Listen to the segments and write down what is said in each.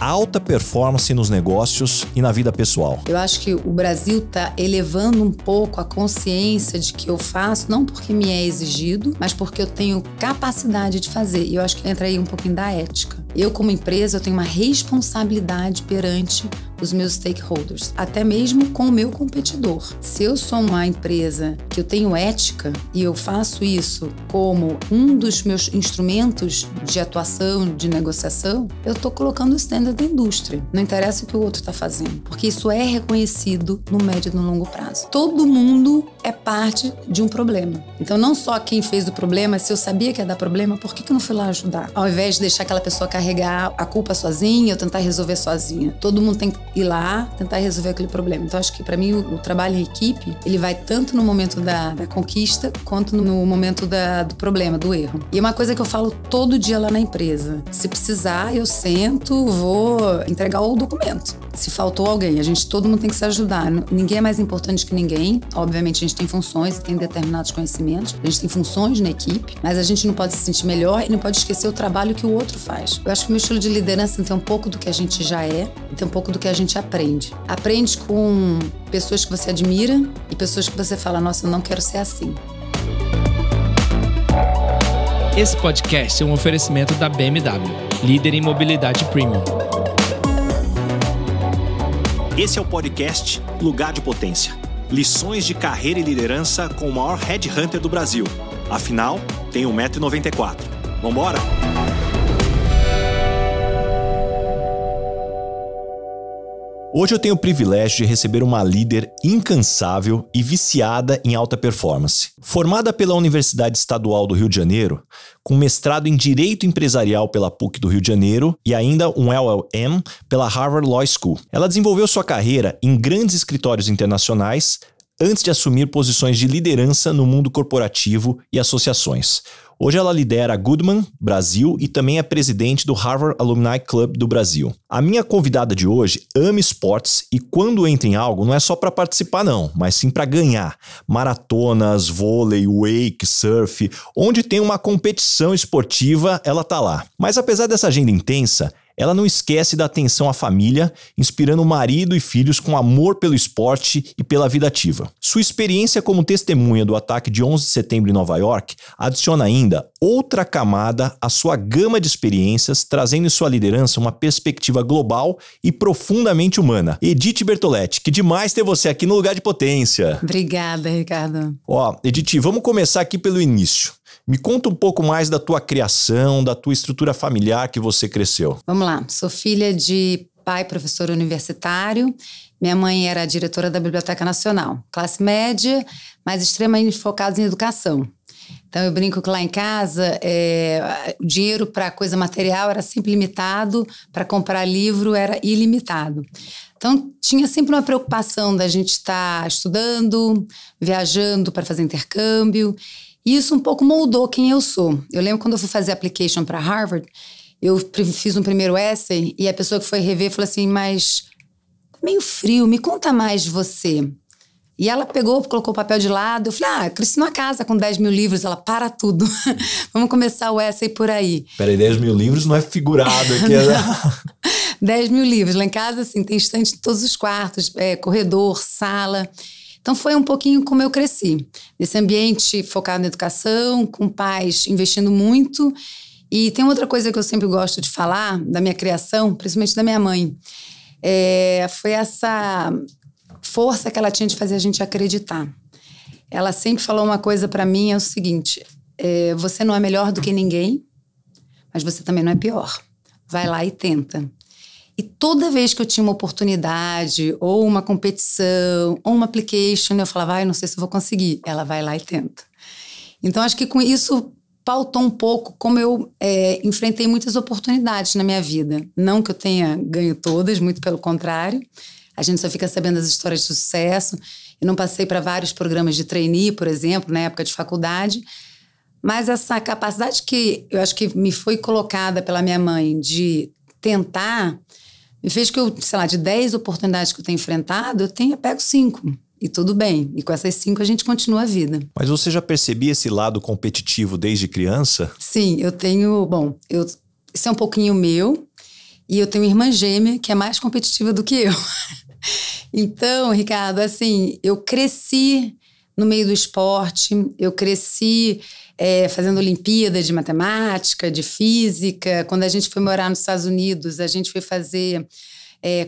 alta performance nos negócios e na vida pessoal? Eu acho que o Brasil está elevando um pouco a consciência de que eu faço, não porque me é exigido, mas porque eu tenho capacidade de fazer. E eu acho que entra aí um pouquinho da ética. Eu, como empresa, eu tenho uma responsabilidade perante os meus stakeholders, até mesmo com o meu competidor. Se eu sou uma empresa que eu tenho ética e eu faço isso como um dos meus instrumentos de atuação, de negociação, eu estou colocando o standard da indústria. Não interessa o que o outro está fazendo, porque isso é reconhecido no médio e no longo prazo. Todo mundo é parte de um problema. Então, não só quem fez o problema, se eu sabia que ia dar problema, por que eu não fui lá ajudar? Ao invés de deixar aquela pessoa carregar a culpa sozinha, eu tentar resolver sozinha. Todo mundo tem que ir lá, tentar resolver aquele problema. Então, acho que para mim o trabalho em equipe, ele vai tanto no momento da conquista, quanto no momento do problema, do erro. E é uma coisa que eu falo todo dia lá na empresa. Se precisar, eu sento, vou entregar o documento. Se faltou alguém, todo mundo tem que se ajudar. Ninguém é mais importante que ninguém. Obviamente, a gente tem funções e tem determinados conhecimentos. A gente tem funções na equipe, mas a gente não pode se sentir melhor e não pode esquecer o trabalho que o outro faz. Eu acho que o meu estilo de liderança tem um pouco do que a gente já é e tem um pouco do que a gente aprende. Aprende com pessoas que você admira e pessoas que você fala, nossa, eu não quero ser assim. Esse podcast é um oferecimento da BMW, líder em mobilidade premium. Esse é o podcast Lugar de Potência. Lições de carreira e liderança com o maior headhunter do Brasil. Afinal, tem 1,94 m. Vambora? Hoje eu tenho o privilégio de receber uma líder incansável e viciada em alta performance. Formada pela Universidade Estadual do Rio de Janeiro, com mestrado em Direito Empresarial pela PUC do Rio de Janeiro e ainda um LLM pela Harvard Law School. Ela desenvolveu sua carreira em grandes escritórios internacionais antes de assumir posições de liderança no mundo corporativo e associações. Hoje ela lidera a Goodman Brasil e também é presidente do Harvard Alumni Club do Brasil. A minha convidada de hoje ama esportes e quando entra em algo não é só para participar não, mas sim para ganhar. Maratonas, vôlei, wake, surf, onde tem uma competição esportiva, ela tá lá. Mas apesar dessa agenda intensa, ela não esquece da atenção à família, inspirando marido e filhos com amor pelo esporte e pela vida ativa. Sua experiência como testemunha do ataque de 11 de setembro em Nova York adiciona ainda outra camada à sua gama de experiências, trazendo em sua liderança uma perspectiva global e profundamente humana. Edith Bertoletti, que demais ter você aqui no Lugar de Potência. Obrigada, Ricardo. Edith, vamos começar aqui pelo início. Me conta um pouco mais da tua criação, da tua estrutura familiar que você cresceu. Vamos lá, sou filha de pai professor universitário. Minha mãe era diretora da Biblioteca Nacional. Classe média, mas extremamente focada em educação. Então, eu brinco que lá em casa, o dinheiro para coisa material era sempre limitado, para comprar livro era ilimitado. Então, tinha sempre uma preocupação da gente estar estudando, viajando para fazer intercâmbio. E isso um pouco moldou quem eu sou. Eu lembro quando eu fui fazer application para Harvard, eu fiz um primeiro essay e a pessoa que foi rever falou assim, mas meio frio, me conta mais de você. E ela pegou, colocou o papel de lado, eu falei, cresci numa casa com 10 mil livros. Ela, para tudo, vamos começar o essay por aí. Peraí, 10 mil livros não é figurado aqui. 10 mil livros, lá em casa assim, tem estante em todos os quartos, corredor, sala. Então, foi um pouquinho como eu cresci. Nesse ambiente focado na educação, com pais investindo muito. E tem outra coisa que eu sempre gosto de falar, da minha criação, principalmente da minha mãe. Foi essa força que ela tinha de fazer a gente acreditar. Ela sempre falou uma coisa para mim, é o seguinte, você não é melhor do que ninguém, mas você também não é pior. Vai lá e tenta. E toda vez que eu tinha uma oportunidade, ou uma competição, ou uma application, eu falava, eu não sei se eu vou conseguir. Ela vai lá e tenta. Então, acho que com isso pautou um pouco como eu enfrentei muitas oportunidades na minha vida. Não que eu tenha ganho todas, muito pelo contrário. A gente só fica sabendo das histórias de sucesso. Eu não passei para vários programas de trainee, por exemplo, na época de faculdade. Mas essa capacidade que eu acho que me foi colocada pela minha mãe de tentar, me fez que eu, de 10 oportunidades que eu tenho enfrentado, eu pego 5. E tudo bem. E com essas 5 a gente continua a vida. Mas você já percebia esse lado competitivo desde criança? Sim, eu tenho... Bom, isso é um pouquinho meu. E eu tenho uma irmã gêmea que é mais competitiva do que eu. Então, Ricardo, assim, eu cresci no meio do esporte, eu cresci fazendo Olimpíadas de matemática, de física. Quando a gente foi morar nos Estados Unidos, a gente foi fazer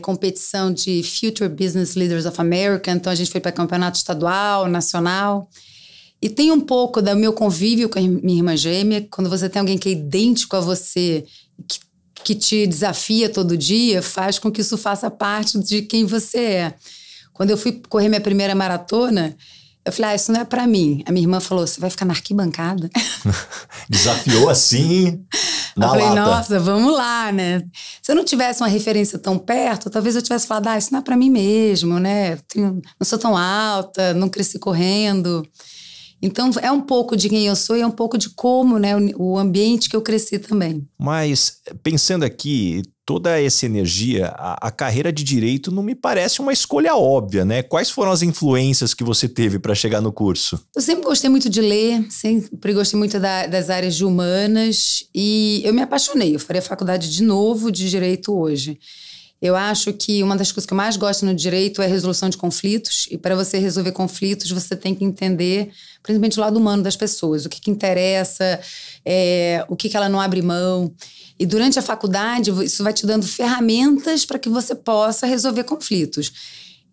competição de Future Business Leaders of America, então a gente foi para campeonato estadual, nacional. E tem um pouco do meu convívio com a minha irmã gêmea, quando você tem alguém que é idêntico a você, que te desafia todo dia, faz com que isso faça parte de quem você é. Quando eu fui correr minha primeira maratona, eu falei, isso não é pra mim. A minha irmã falou, você vai ficar na arquibancada? Desafiou assim, na lata. Eu falei, nossa, vamos lá, né? Se eu não tivesse uma referência tão perto, talvez eu tivesse falado, isso não é pra mim mesmo, né? Não sou tão alta, não cresci correndo. Então, é um pouco de quem eu sou e é um pouco de como, né, o ambiente que eu cresci também. Mas, pensando aqui, toda essa energia, a carreira de direito não me parece uma escolha óbvia, né? Quais foram as influências que você teve para chegar no curso? Eu sempre gostei muito de ler, sempre gostei muito das áreas de humanas e eu me apaixonei. Eu faria faculdade de novo de direito hoje. Eu acho que uma das coisas que eu mais gosto no direito é a resolução de conflitos. E para você resolver conflitos, você tem que entender, principalmente o lado humano das pessoas. O que interessa, o que ela não abre mão. E durante a faculdade, isso vai te dando ferramentas para que você possa resolver conflitos.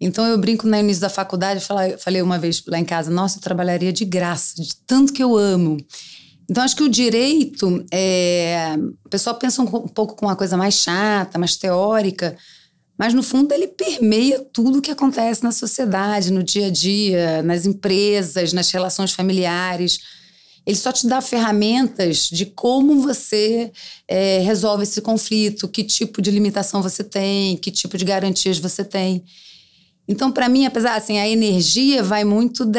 Então, eu brinco no início da faculdade, falei uma vez lá em casa, nossa, eu trabalharia de graça, de tanto que eu amo. Então, acho que o direito, o pessoal pensa um pouco com uma coisa mais chata, mais teórica, mas no fundo ele permeia tudo o que acontece na sociedade, no dia a dia, nas empresas, nas relações familiares. Ele só te dá ferramentas de como você resolve esse conflito, que tipo de limitação você tem, que tipo de garantias você tem. Então, para mim, apesar assim, a energia vai muito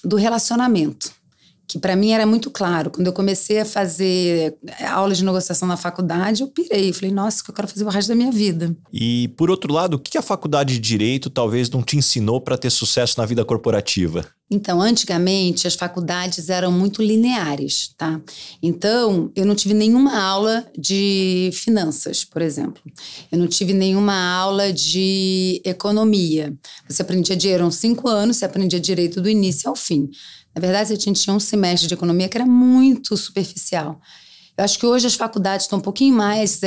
do relacionamento. Que para mim era muito claro. Quando eu comecei a fazer aulas de negociação na faculdade, eu pirei. Eu falei, nossa, isso que eu quero fazer o resto da minha vida. E, por outro lado, o que a faculdade de Direito talvez não te ensinou para ter sucesso na vida corporativa? Então, antigamente, as faculdades eram muito lineares, tá? Então, eu não tive nenhuma aula de finanças, por exemplo. Eu não tive nenhuma aula de economia. Você aprendia direito, eram 5 anos, você aprendia direito do início ao fim. Na verdade, a gente tinha um semestre de economia que era muito superficial. Eu acho que hoje as faculdades estão um pouquinho mais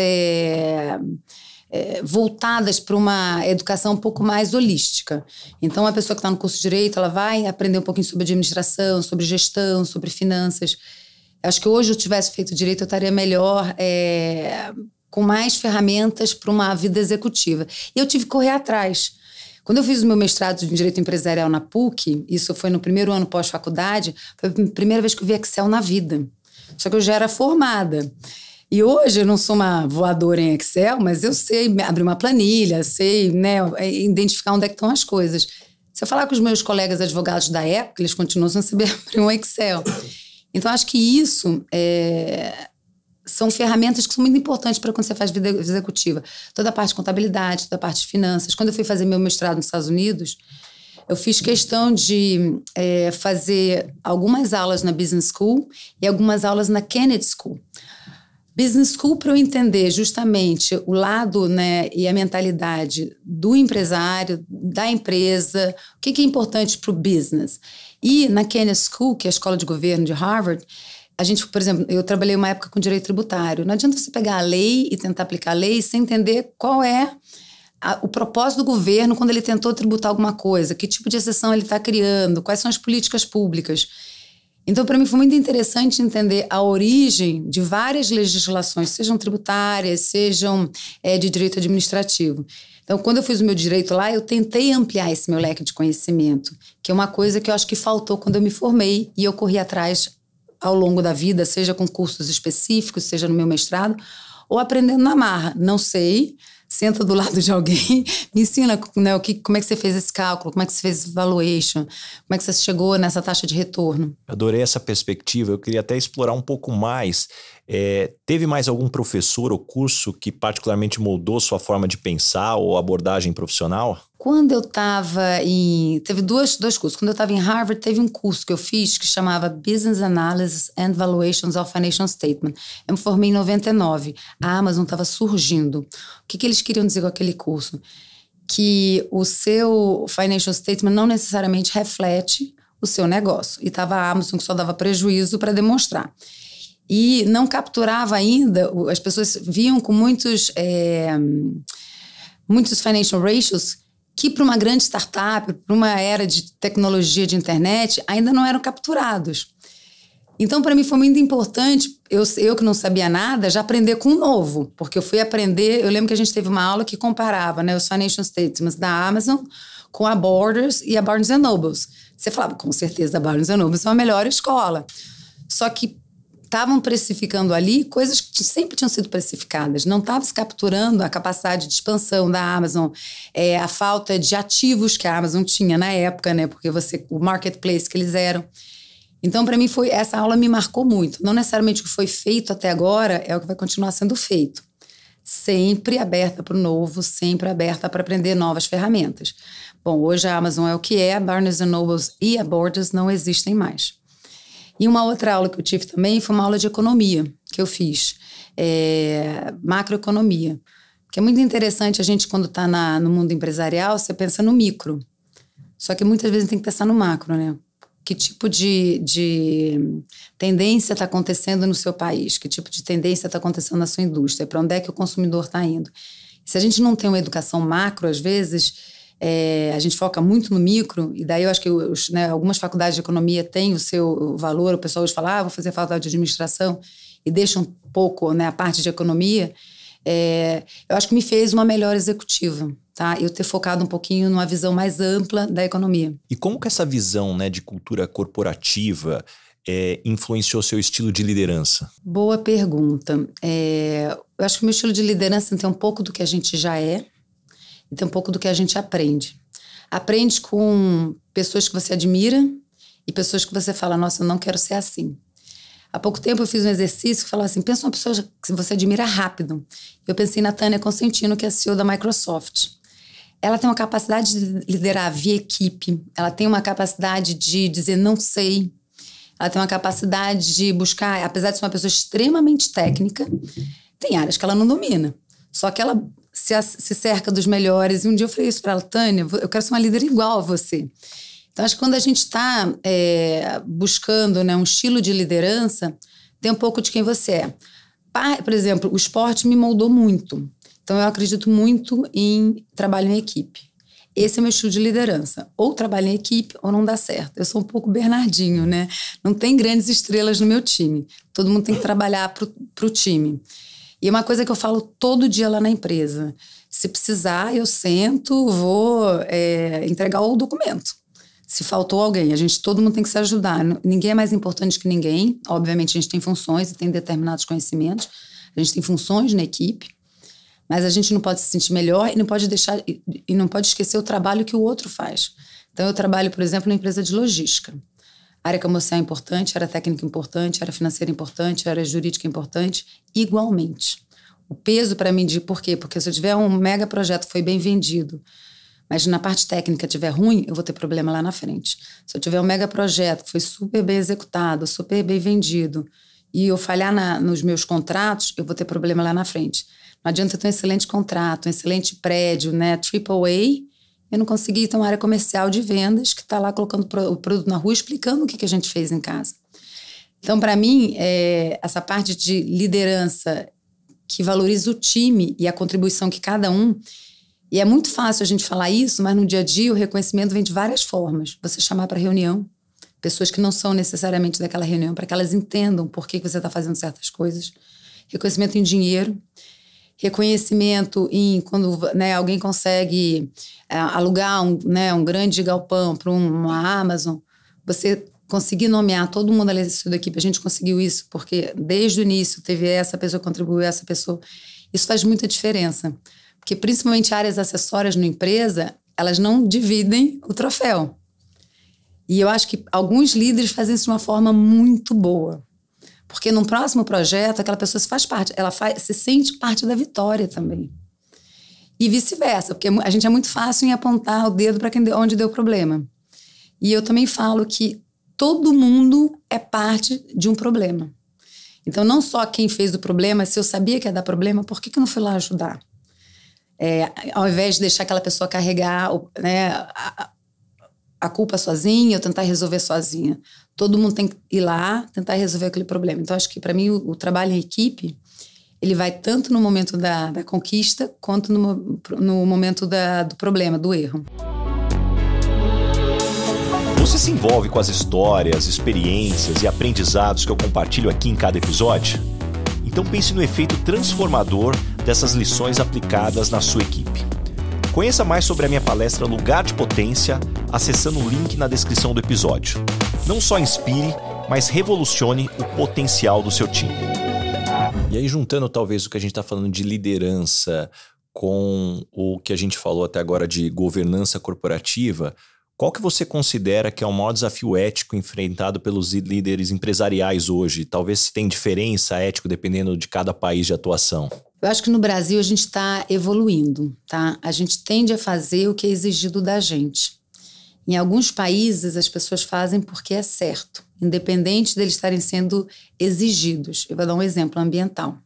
voltadas para uma educação um pouco mais holística. Então, a pessoa que está no curso de Direito, ela vai aprender um pouquinho sobre administração, sobre gestão, sobre finanças. Eu acho que hoje eu tivesse feito Direito, eu estaria melhor, com mais ferramentas para uma vida executiva. E eu tive que correr atrás. Quando eu fiz o meu mestrado em Direito Empresarial na PUC, isso foi no primeiro ano pós-faculdade, foi a primeira vez que eu vi Excel na vida. Só que eu já era formada. E hoje eu não sou uma voadora em Excel, mas eu sei abrir uma planilha, sei, né, identificar onde é que estão as coisas. Se eu falar com os meus colegas advogados da época, eles continuam sem saber abrir um Excel. Então, acho que isso são ferramentas que são muito importantes para quando você faz vida executiva. Toda a parte de contabilidade, toda a parte de finanças. Quando eu fui fazer meu mestrado nos Estados Unidos, eu fiz questão de fazer algumas aulas na Business School e algumas aulas na Kennedy School. Business School para eu entender justamente o lado, né, e a mentalidade do empresário, da empresa, o que é importante para o business. E na Kennedy School, que é a escola de governo de Harvard, a gente, por exemplo, eu trabalhei uma época com direito tributário. Não adianta você pegar a lei e tentar aplicar a lei sem entender qual é o propósito do governo quando ele tentou tributar alguma coisa, que tipo de exceção ele está criando, quais são as políticas públicas. Então, para mim, foi muito interessante entender a origem de várias legislações, sejam tributárias, sejam de direito administrativo. Então, quando eu fiz o meu direito lá, eu tentei ampliar esse meu leque de conhecimento, que é uma coisa que eu acho que faltou quando eu me formei e eu corri atrás ao longo da vida, seja com cursos específicos, seja no meu mestrado, ou aprendendo na marra. Não sei, senta do lado de alguém, me ensina, né, como é que você fez esse cálculo, como é que você fez esse valuation, como é que você chegou nessa taxa de retorno. Adorei essa perspectiva, eu queria até explorar um pouco mais. Teve mais algum professor ou curso que particularmente moldou sua forma de pensar ou abordagem profissional? Quando eu estava teve dois cursos. Quando eu estava em Harvard, teve um curso que eu fiz que chamava Business Analysis and Valuations of Financial Statement. Eu me formei em 99. A Amazon estava surgindo. O que eles queriam dizer com aquele curso? Que o seu financial statement não necessariamente reflete o seu negócio. E estava a Amazon que só dava prejuízo para demonstrar. E não capturava ainda, as pessoas viam com muitos financial ratios que para uma grande startup, para uma era de tecnologia de internet, ainda não eram capturados. Então, para mim, foi muito importante, eu que não sabia nada, já aprender com o novo. Porque eu fui aprender, eu lembro que a gente teve uma aula que comparava, né, os financial statements da Amazon com a Borders e a Barnes & Noble. Você falava, com certeza, a Barnes & Noble é a melhor escola. Só que estavam precificando ali coisas que sempre tinham sido precificadas. Não estava se capturando a capacidade de expansão da Amazon, a falta de ativos que a Amazon tinha na época, né? Porque o marketplace que eles eram. Então, para mim, essa aula me marcou muito. Não necessariamente o que foi feito até agora é o que vai continuar sendo feito. Sempre aberta para o novo, sempre aberta para aprender novas ferramentas. Bom, hoje a Amazon é o que é, a Barnes & Noble e a Borders não existem mais. E uma outra aula que eu tive também foi uma aula de economia que eu fiz, macroeconomia. Que é muito interessante a gente, quando está no mundo empresarial, você pensa no micro. Só que muitas vezes tem que pensar no macro, né? Que tipo de tendência está acontecendo no seu país? Que tipo de tendência está acontecendo na sua indústria? Para onde é que o consumidor está indo? Se a gente não tem uma educação macro, às vezes, a gente foca muito no micro, e daí eu acho que algumas faculdades de economia têm o seu valor. O pessoal hoje fala, vou fazer faculdade de administração, e deixa um pouco, né, a parte de economia. Eu acho que me fez uma melhor executiva, tá? Eu ter focado um pouquinho numa visão mais ampla da economia. E como que essa visão, né, de cultura corporativa influenciou seu estilo de liderança? Boa pergunta. Eu acho que o meu estilo de liderança tem um pouco do que a gente já é e tem um pouco do que a gente aprende. Aprende com pessoas que você admira e pessoas que você fala, nossa, eu não quero ser assim. Há pouco tempo eu fiz um exercício que falava assim, pensa uma pessoa que você admira rápido. Eu pensei na Tânia Cosentino, que é a CEO da Microsoft. Ela tem uma capacidade de liderar via equipe, ela tem uma capacidade de dizer não sei, ela tem uma capacidade de buscar, apesar de ser uma pessoa extremamente técnica, tem áreas que ela não domina. Só que ela se cerca dos melhores. E um dia eu falei isso para ela, Tânia, eu quero ser uma líder igual a você. Então, acho que quando a gente está buscando, né, um estilo de liderança, tem um pouco de quem você é. Por exemplo, o esporte me moldou muito. Então, eu acredito muito em trabalho em equipe. Esse é o meu estilo de liderança. Ou trabalho em equipe ou não dá certo. Eu sou um pouco Bernardinho, né? Não tem grandes estrelas no meu time. Todo mundo tem que trabalhar pro time. E é uma coisa que eu falo todo dia lá na empresa. Se precisar, eu sento, vou entregar o documento. Se faltou alguém, todo mundo tem que se ajudar. Ninguém é mais importante que ninguém. Obviamente, a gente tem funções e tem determinados conhecimentos. A gente tem funções na equipe. Mas a gente não pode se sentir melhor e não pode esquecer o trabalho que o outro faz. Então, eu trabalho, por exemplo, numa empresa de logística. Área comercial é importante, área técnica é importante, área financeira é importante, área jurídica é importante, igualmente. O peso para mim por quê? Porque se eu tiver um mega projeto que foi bem vendido, mas na parte técnica estiver ruim, eu vou ter problema lá na frente. Se eu tiver um mega projeto que foi super bem executado, super bem vendido, e eu falhar nos meus contratos, eu vou ter problema lá na frente. Não adianta eu ter um excelente contrato, um excelente prédio, né, AAA, eu não consegui ter uma área comercial de vendas que está lá colocando o produto na rua, explicando o que a gente fez em casa. Então, para mim, essa parte de liderança que valoriza o time e a contribuição que cada um... E é muito fácil a gente falar isso, mas no dia a dia o reconhecimento vem de várias formas. Você chamar para reunião pessoas que não são necessariamente daquela reunião, para que elas entendam por que você está fazendo certas coisas. Reconhecimento em dinheiro. Reconhecimento em quando, né, alguém consegue alugar um grande galpão para uma Amazon. Você conseguir nomear todo mundo ali da equipe. A gente conseguiu isso porque desde o início teve essa pessoa que contribuiu, essa pessoa. Isso faz muita diferença. Porque principalmente áreas acessórias na empresa, elas não dividem o troféu. E eu acho que alguns líderes fazem isso de uma forma muito boa. Porque no próximo projeto, aquela pessoa se faz parte, ela se sente parte da vitória também. E vice-versa, porque a gente é muito fácil em apontar o dedo para onde deu problema. E eu também falo que todo mundo é parte de um problema. Então, não só quem fez o problema, se eu sabia que ia dar problema, por que eu não fui lá ajudar? Ao invés de deixar aquela pessoa carregar, né, a culpa sozinha, ou tentar resolver sozinha. Todo mundo tem que ir lá, tentar resolver aquele problema. Então, acho que, para mim, o trabalho em equipe, ele vai tanto no momento da conquista, quanto no momento do problema, do erro. Você se envolve com as histórias, experiências e aprendizados que eu compartilho aqui em cada episódio? Então pense no efeito transformador dessas lições aplicadas na sua equipe. Conheça mais sobre a minha palestra Lugar de Potência acessando o link na descrição do episódio. Não só inspire, mas revolucione o potencial do seu time. E aí, juntando talvez o que a gente está falando de liderança com o que a gente falou até agora de governança corporativa, qual que você considera que é o maior desafio ético enfrentado pelos líderes empresariais hoje? Talvez se tem diferença ético dependendo de cada país de atuação. Eu acho que no Brasil a gente está evoluindo, tá? A gente tende a fazer o que é exigido da gente. Em alguns países as pessoas fazem porque é certo, independente deles estarem sendo exigidos. Eu vou dar um exemplo ambiental,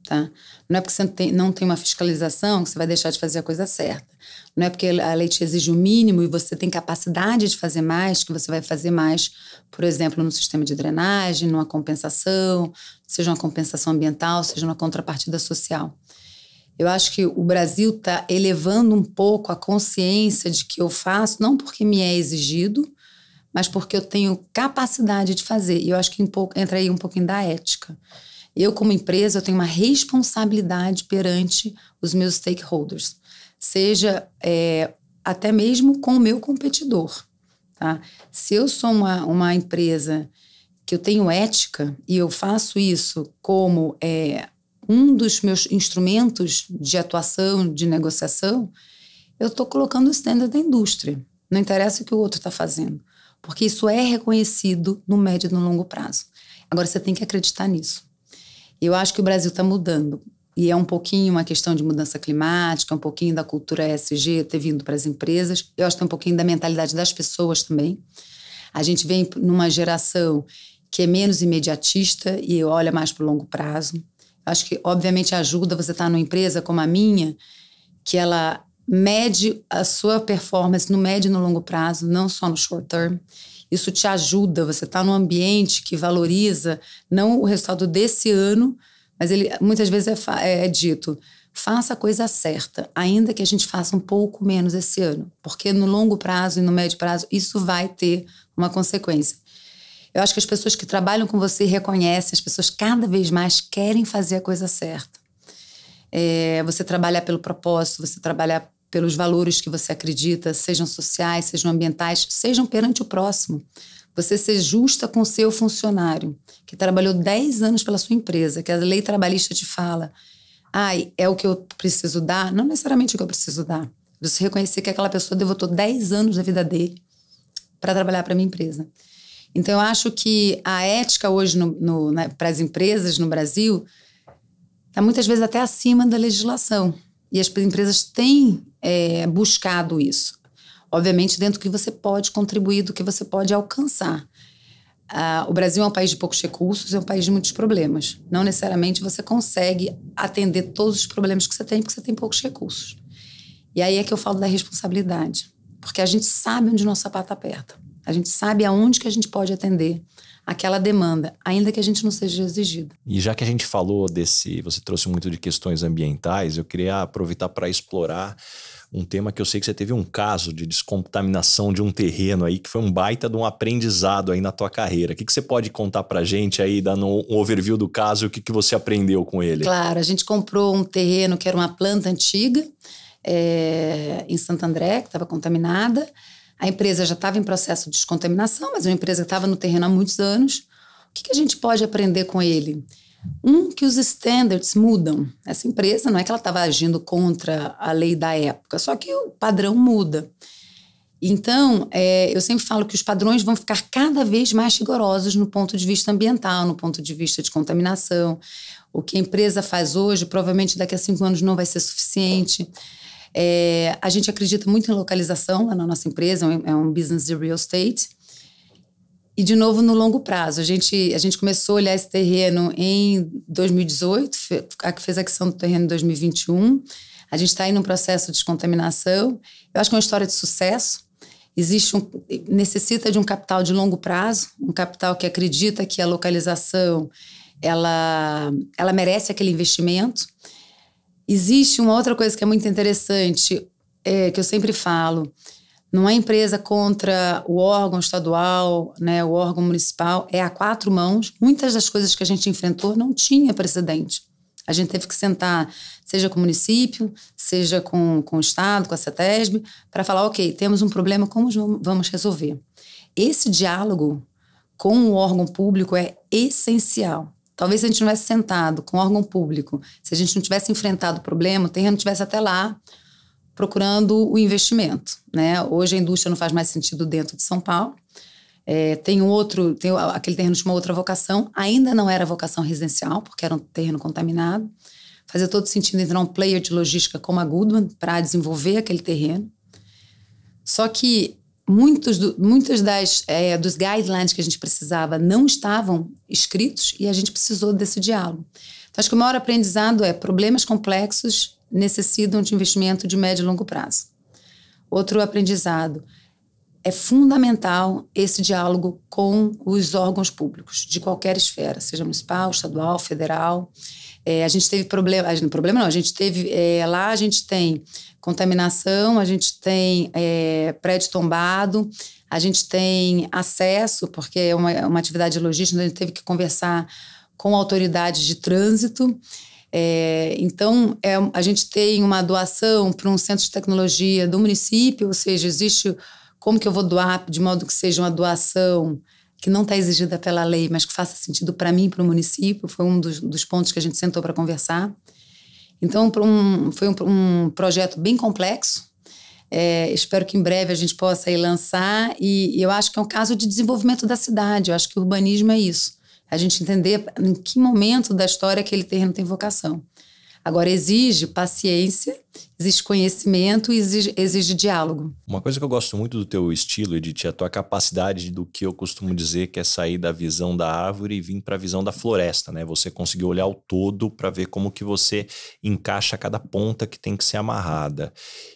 tá? Não é porque você não tem uma fiscalização que você vai deixar de fazer a coisa certa. Não é porque a lei te exige o mínimo e você tem capacidade de fazer mais que você vai fazer mais, por exemplo, no sistema de drenagem, numa compensação, seja uma compensação ambiental, seja uma contrapartida social. Eu acho que o Brasil está elevando um pouco a consciência de que eu faço, não porque me é exigido, mas porque eu tenho capacidade de fazer. E eu acho que entra aí um pouquinho da ética. Eu, como empresa, eu tenho uma responsabilidade perante os meus stakeholders, seja até mesmo com o meu competidor. Tá? Se eu sou uma empresa que eu tenho ética e eu faço isso como um dos meus instrumentos de atuação, de negociação, eu estou colocando o standard da indústria. Não interessa o que o outro está fazendo, porque isso é reconhecido no médio e no longo prazo. Agora, você tem que acreditar nisso. Eu acho que o Brasil está mudando. E é um pouquinho uma questão de mudança climática, um pouquinho da cultura ESG ter vindo para as empresas. Eu acho que tem um pouquinho da mentalidade das pessoas também. A gente vem numa geração que é menos imediatista e olha mais para o longo prazo. Acho que, obviamente, ajuda você estar numa empresa como a minha, que ela mede a sua performance no médio e no longo prazo, não só no short term. Isso te ajuda, você está num ambiente que valoriza não o resultado desse ano, mas ele muitas vezes é dito, faça a coisa certa, ainda que a gente faça um pouco menos esse ano, porque no longo prazo e no médio prazo isso vai ter uma consequência. Eu acho que as pessoas que trabalham com você reconhecem, as pessoas cada vez mais querem fazer a coisa certa. Você trabalhar pelo propósito, você trabalhar pelos valores que você acredita, sejam sociais, sejam ambientais, sejam perante o próximo. Você ser justa com o seu funcionário, que trabalhou 10 anos pela sua empresa, que a lei trabalhista te fala, é o que eu preciso dar? Não necessariamente o que eu preciso dar. Você reconhecer que aquela pessoa devotou 10 anos da vida dele para trabalhar para a minha empresa. Então, eu acho que a ética hoje para as empresas no Brasil está muitas vezes até acima da legislação. E as empresas têm buscado isso. Obviamente, dentro do que você pode contribuir, do que você pode alcançar. O Brasil é um país de poucos recursos, é um país de muitos problemas. Não necessariamente você consegue atender todos os problemas que você tem, porque você tem poucos recursos. E aí é que eu falo da responsabilidade. Porque a gente sabe onde o nosso sapato aperta. A gente sabe aonde que a gente pode atender aquela demanda, ainda que a gente não seja exigido. E já que a gente falou você trouxe muito de questões ambientais, eu queria aproveitar para explorar um tema que eu sei que você teve um caso de descontaminação de um terreno aí, que foi um baita de um aprendizado aí na tua carreira. O que você pode contar pra gente aí, dando um overview do caso e o que você aprendeu com ele? Claro, a gente comprou um terreno que era uma planta antiga, em Santo André, que estava contaminada. A empresa já estava em processo de descontaminação, mas é uma empresa que estava no terreno há muitos anos. O que a gente pode aprender com ele? Que os standards mudam. Essa empresa, não é que ela estava agindo contra a lei da época, só que o padrão muda. Então, eu sempre falo que os padrões vão ficar cada vez mais rigorosos no ponto de vista ambiental, no ponto de vista de contaminação. O que a empresa faz hoje, provavelmente daqui a 5 anos não vai ser suficiente. A gente acredita muito em localização lá na nossa empresa, é um business de real estate. E, de novo, no longo prazo. A gente começou a olhar esse terreno em 2018, fez a aquisição do terreno em 2021. A gente está aí num processo de descontaminação. Eu acho que é uma história de sucesso. Necessita de um capital de longo prazo, um capital que acredita que a localização ela merece aquele investimento. Existe uma outra coisa que é muito interessante, que eu sempre falo. Não é empresa contra o órgão estadual, né, o órgão municipal, é a 4 mãos. Muitas das coisas que a gente enfrentou não tinha precedente. A gente teve que sentar, seja com o município, seja com o Estado, com a CETESB, para falar, ok, temos um problema, como vamos resolver? Esse diálogo com o órgão público é essencial. Talvez se a gente tivesse sentado com o órgão público, se a gente não tivesse enfrentado o problema, o terreno tivesse até lá, procurando o investimento, né? Hoje a indústria não faz mais sentido dentro de São Paulo. Aquele terreno tinha uma outra vocação, ainda não era vocação residencial, porque era um terreno contaminado. Fazia todo sentido entrar um player de logística como a Goodman para desenvolver aquele terreno. Só que muitos dos guidelines que a gente precisava não estavam escritos e a gente precisou desse diálogo. Então, acho que o maior aprendizado problemas complexos necessitam de investimento de médio e longo prazo. Outro aprendizado, é fundamental esse diálogo com os órgãos públicos, de qualquer esfera, seja municipal, estadual, federal. A gente teve lá a gente tem contaminação, a gente tem prédio tombado, a gente tem acesso, porque é uma atividade logística, a gente teve que conversar com autoridades de trânsito. Então, a gente tem uma doação para um centro de tecnologia do município, ou seja, existe como que eu vou doar de modo que seja uma doação que não está exigida pela lei, mas que faça sentido para mim e para o município. Foi um dos pontos que a gente sentou para conversar. Então, foi um projeto bem complexo. Espero que em breve a gente possa aí lançar. E eu acho que é um caso de desenvolvimento da cidade. Eu acho que o urbanismo é isso. A gente entender em que momento da história aquele terreno tem vocação. Agora, exige paciência, exige conhecimento e exige diálogo. Uma coisa que eu gosto muito do teu estilo, Edith, é a tua capacidade do que eu costumo dizer que é sair da visão da árvore e vir para a visão da floresta, né? Você conseguiu olhar o todo para ver como que você encaixa cada ponta que tem que ser amarrada.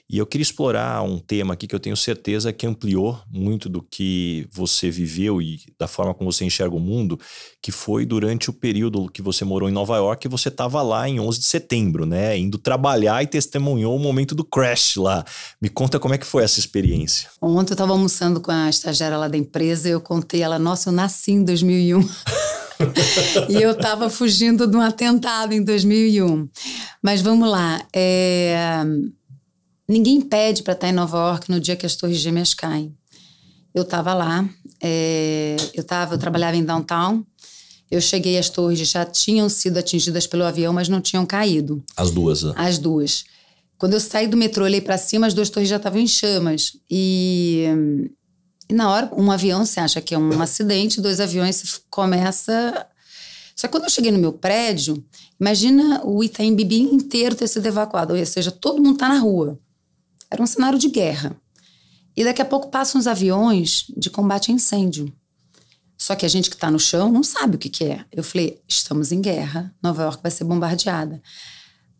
E eu queria explorar um tema aqui que eu tenho certeza que ampliou muito do que você viveu e da forma como você enxerga o mundo, que foi durante o período que você morou em Nova York e você estava lá em 11 de setembro, né? Indo trabalhar e testemunhou o momento do crash lá. Me conta como é que foi essa experiência. Ontem eu estava almoçando com a estagiária lá da empresa e eu contei ela, nossa, eu nasci em 2001. E eu estava fugindo de um atentado em 2001. Mas vamos lá. Ninguém pede para estar em Nova York no dia que as Torres Gêmeas caem. Eu estava lá, eu trabalhava em downtown. Eu cheguei, as torres já tinham sido atingidas pelo avião, mas não tinham caído. As duas, né? As duas. Quando eu saí do metrô, olhei para cima, as 2 torres já estavam em chamas. E na hora, um avião, você acha que é um acidente, 2 aviões, você começa... Só que quando eu cheguei no meu prédio, imagina o Itaim Bibi inteiro ter sido evacuado. Ou seja, todo mundo está na rua. Era um cenário de guerra. E daqui a pouco passam os aviões de combate a incêndio. Só que a gente que está no chão não sabe o que é. Eu falei, estamos em guerra, Nova York vai ser bombardeada.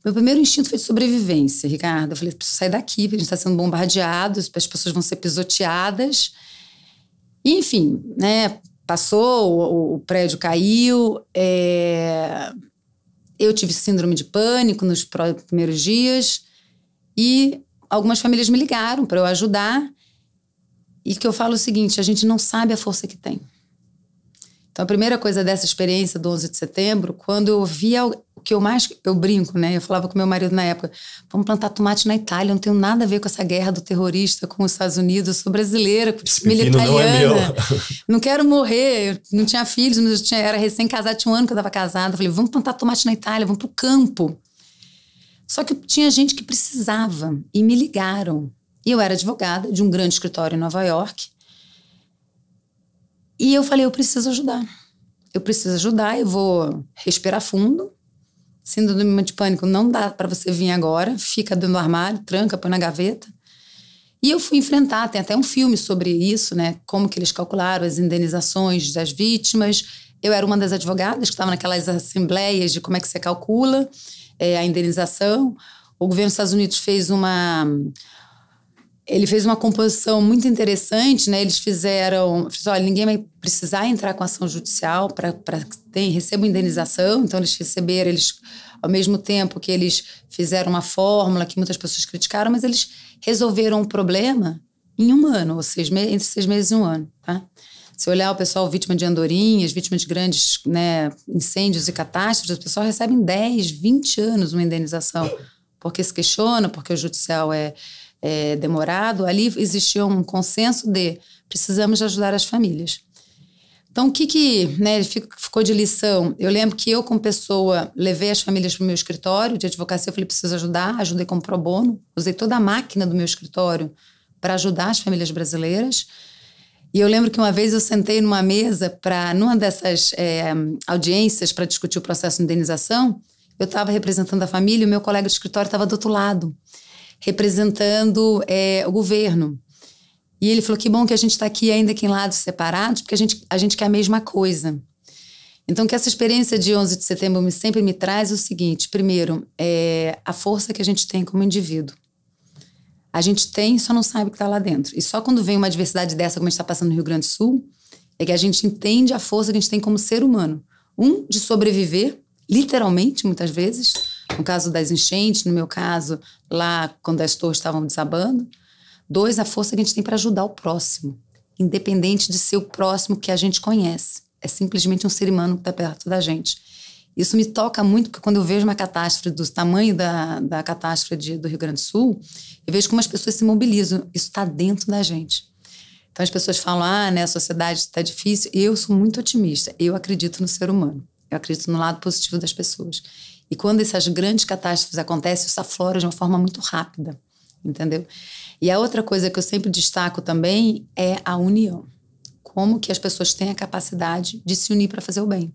Meu primeiro instinto foi de sobrevivência, Ricardo. Eu falei, preciso sair daqui, porque a gente está sendo bombardeado, as pessoas vão ser pisoteadas. E, enfim, né, passou, o prédio caiu. Eu tive síndrome de pânico nos primeiros dias. E algumas famílias me ligaram para eu ajudar. E que eu falo o seguinte, a gente não sabe a força que tem. Então, a primeira coisa dessa experiência do 11 de setembro, quando eu via o que eu brinco, né? Eu falava com meu marido na época, vamos plantar tomate na Itália, eu não tenho nada a ver com essa guerra do terrorista com os Estados Unidos, eu sou brasileira, família italiana. Não é meu. Não quero morrer, eu não tinha filhos, mas era recém-casada, tinha um ano que eu estava casada. Eu falei, vamos plantar tomate na Itália, vamos para o campo. Só que tinha gente que precisava e me ligaram. E eu era advogada de um grande escritório em Nova York. E eu falei, eu preciso ajudar, eu vou respirar fundo Síndrome de pânico não dá para você vir agora, fica dentro do armário, tranca, põe na gaveta. E eu fui enfrentar, tem até um filme sobre isso, né? Como que eles calcularam as indenizações das vítimas. Eu era uma das advogadas que estava naquelas assembleias de como é que você calcula a indenização. O governo dos Estados Unidos fez uma composição muito interessante, né? Eles fizeram, olha, ninguém vai precisar entrar com ação judicial para receber indenização. Então, ao mesmo tempo que eles fizeram uma fórmula que muitas pessoas criticaram, mas eles resolveram o problema em 1 ano, ou entre 6 meses e 1 ano, tá? Se olhar o pessoal vítima de andorinhas, vítima de grandes, né, incêndios e catástrofes, o pessoal recebe em 10, 20 anos uma indenização, porque se questiona, porque o judicial é demorado. Ali existia um consenso de precisamos ajudar as famílias. Então, o que né, ficou de lição? Eu lembro que eu, como pessoa, levei as famílias para o meu escritório de advocacia. Eu falei, preciso ajudar. Ajudei como pro bono. Usei toda a máquina do meu escritório para ajudar as famílias brasileiras. E eu lembro que uma vez eu sentei numa mesa numa dessas audiências para discutir o processo de indenização. Eu estava representando a família e o meu colega de escritório estava do outro lado, representando o governo. E ele falou, que bom que a gente está aqui ainda que em lados separados, porque a gente quer a mesma coisa. Então, que essa experiência de 11 de setembro sempre me traz o seguinte: primeiro, a força que a gente tem como indivíduo. A gente tem, só não sabe o que está lá dentro. E só quando vem uma adversidade dessa, como a gente está passando no Rio Grande do Sul, é que a gente entende a força que a gente tem como ser humano. De sobreviver, literalmente, muitas vezes. No caso das enchentes, no meu caso, lá quando as torres estavam desabando. 2, a força que a gente tem para ajudar o próximo, independente de ser o próximo que a gente conhece. É simplesmente um ser humano que está perto da gente. Isso me toca muito, porque quando eu vejo uma catástrofe do tamanho da catástrofe do Rio Grande do Sul, eu vejo como as pessoas se mobilizam. Isso está dentro da gente. Então as pessoas falam, né, a sociedade está difícil. Eu sou muito otimista. Eu acredito no ser humano. Eu acredito no lado positivo das pessoas. E quando essas grandes catástrofes acontecem, isso aflora de uma forma muito rápida. Entendeu? E a outra coisa que eu sempre destaco também é a união. Como que as pessoas têm a capacidade de se unir para fazer o bem.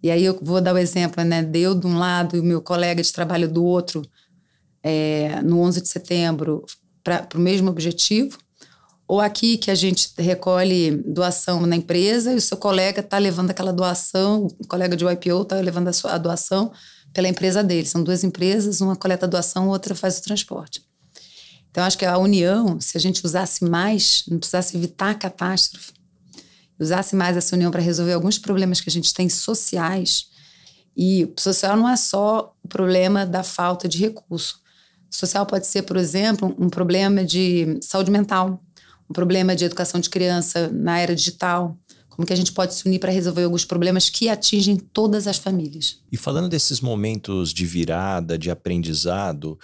E aí eu vou dar o exemplo, né? Eu de um lado e o meu colega de trabalho do outro, no 11 de setembro, para o mesmo objetivo. Ou aqui que a gente recolhe doação na empresa e o seu colega está levando aquela doação, o colega de YPO está levando a doação pela empresa dele. São 2 empresas, uma coleta a doação, outra faz o transporte. Então, acho que a união, se a gente usasse mais, não precisasse evitar a catástrofe, usasse mais essa união para resolver alguns problemas que a gente tem sociais. E o social não é só o problema da falta de recurso. O social pode ser, por exemplo, um problema de saúde mental, um problema de educação de criança na era digital. Como que a gente pode se unir para resolver alguns problemas que atingem todas as famílias. E falando desses momentos de virada, de aprendizado,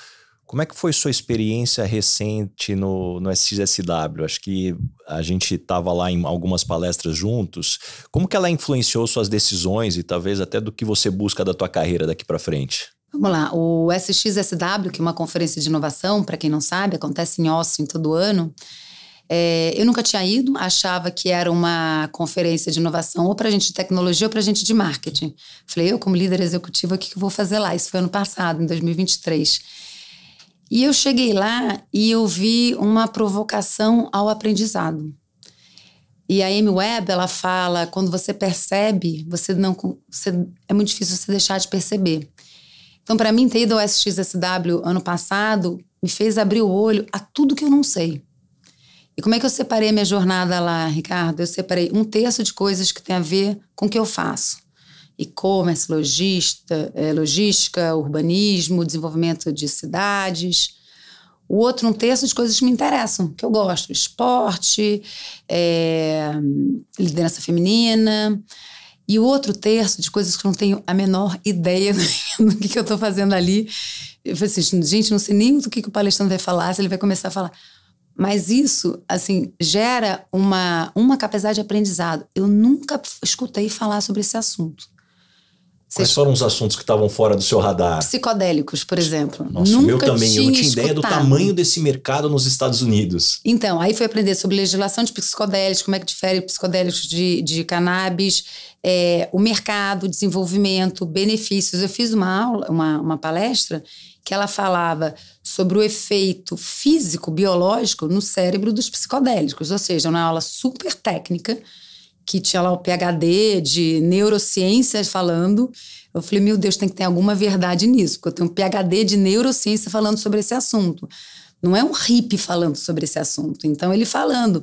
como é que foi sua experiência recente no SXSW? Acho que a gente estava lá em algumas palestras juntos. Como que ela influenciou suas decisões e talvez até do que você busca da tua carreira daqui para frente? Vamos lá, o SXSW, que é uma conferência de inovação, para quem não sabe, acontece em Austin todo ano. Eu nunca tinha ido, achava que era uma conferência de inovação ou para gente de tecnologia ou para gente de marketing. Falei, eu como líder executivo, o que eu vou fazer lá? Isso foi ano passado, em 2023. E eu cheguei lá e eu vi uma provocação ao aprendizado. E a Amy Webb, ela fala, quando você percebe, é muito difícil você deixar de perceber. Então, para mim, ter ido ao SXSW ano passado me fez abrir o olho a tudo que eu não sei. E como é que eu separei a minha jornada lá, Ricardo? Eu separei 1/3 de coisas que tem a ver com o que eu faço. E-commerce, logística, urbanismo, desenvolvimento de cidades. O outro 1/3 de coisas que me interessam, que eu gosto. Esporte, liderança feminina. E o outro 1/3 de coisas que eu não tenho a menor ideia do que eu estou fazendo ali. Eu falei assim, gente, não sei nem do que o palestrante vai falar, se ele vai começar a falar. Mas isso, assim, gera uma capacidade de aprendizado. Eu nunca escutei falar sobre esse assunto. Quais foram os assuntos que estavam fora do seu radar? Psicodélicos, por exemplo. Nossa, o meu também. Eu não tinha ideia do tamanho desse mercado nos Estados Unidos. Então, aí foi aprender sobre legislação de psicodélicos, como é que difere psicodélicos de cannabis, o mercado, desenvolvimento, benefícios. Eu fiz uma palestra que ela falava sobre o efeito físico, biológico no cérebro dos psicodélicos. Ou seja, uma aula super técnica, que tinha lá o PhD de neurociências falando. Eu falei, meu Deus, tem que ter alguma verdade nisso, porque eu tenho um PhD de neurociência falando sobre esse assunto. Não é um hippie falando sobre esse assunto. Então, ele falando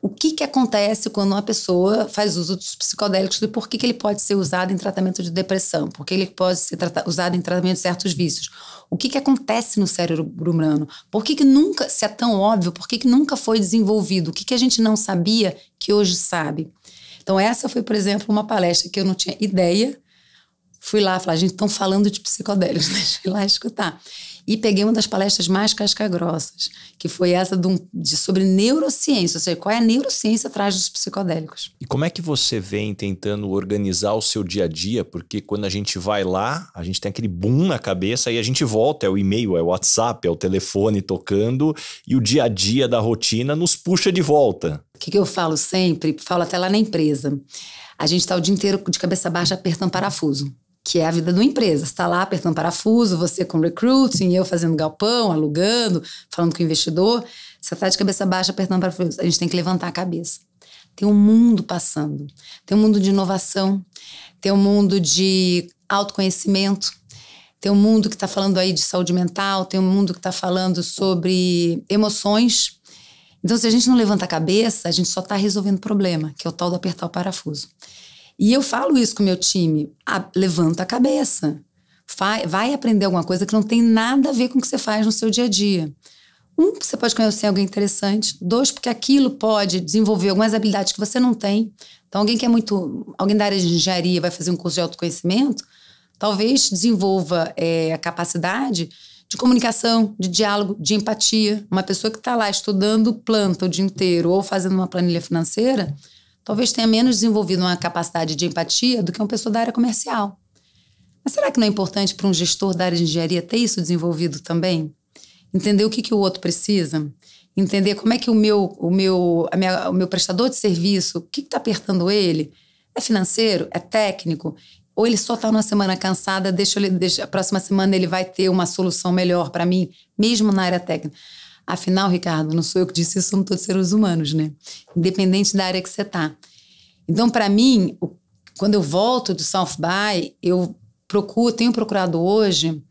o que acontece quando uma pessoa faz uso dos psicodélicos e por que ele pode ser usado em tratamento de depressão, por que ele pode ser usado em tratamento de certos vícios. O que acontece no cérebro humano? Por que nunca, se é tão óbvio, por que nunca foi desenvolvido? O que a gente não sabia que hoje sabe? Então, essa foi, por exemplo, uma palestra que eu não tinha ideia. Fui lá, falei, gente, estão falando de psicodélicos, deixa eu ir lá escutar. E peguei uma das palestras mais casca-grossas, que foi essa sobre neurociência, ou seja, qual é a neurociência atrás dos psicodélicos. E como é que você vem tentando organizar o seu dia a dia? Porque quando a gente vai lá, a gente tem aquele boom na cabeça e a gente volta, é o e-mail, é o WhatsApp, é o telefone tocando e o dia a dia da rotina nos puxa de volta. O que eu falo sempre, falo até lá na empresa, a gente está o dia inteiro de cabeça baixa apertando parafuso. Que é a vida de uma empresa. Você está lá apertando parafuso, você com recruiting, eu fazendo galpão, alugando, falando com o investidor. Você está de cabeça baixa apertando parafuso. A gente tem que levantar a cabeça. Tem um mundo passando. Tem um mundo de inovação. Tem um mundo de autoconhecimento. Tem um mundo que está falando aí de saúde mental. Tem um mundo que está falando sobre emoções. Então, se a gente não levanta a cabeça, a gente só está resolvendo problema, que é o tal do apertar o parafuso. E eu falo isso com o meu time, levanta a cabeça, vai aprender alguma coisa que não tem nada a ver com o que você faz no seu dia a dia. Você pode conhecer alguém interessante. 2, porque aquilo pode desenvolver algumas habilidades que você não tem. Então, alguém da área de engenharia vai fazer um curso de autoconhecimento, talvez desenvolva a capacidade de comunicação, de diálogo, de empatia. Uma pessoa que está lá estudando planta o dia inteiro ou fazendo uma planilha financeira, talvez tenha menos desenvolvido uma capacidade de empatia do que uma pessoa da área comercial. Mas será que não é importante para um gestor da área de engenharia ter isso desenvolvido também? Entender o que o outro precisa? Entender como é que o meu prestador de serviço, o que está apertando ele? É financeiro? É técnico? Ou ele só está numa semana cansada, deixa a próxima semana ele vai ter uma solução melhor para mim, mesmo na área técnica? Afinal, Ricardo, não sou eu que disse isso, somos todos seres humanos, né? Independente da área que você está. Então, para mim, quando eu volto do South by, tenho procurado hoje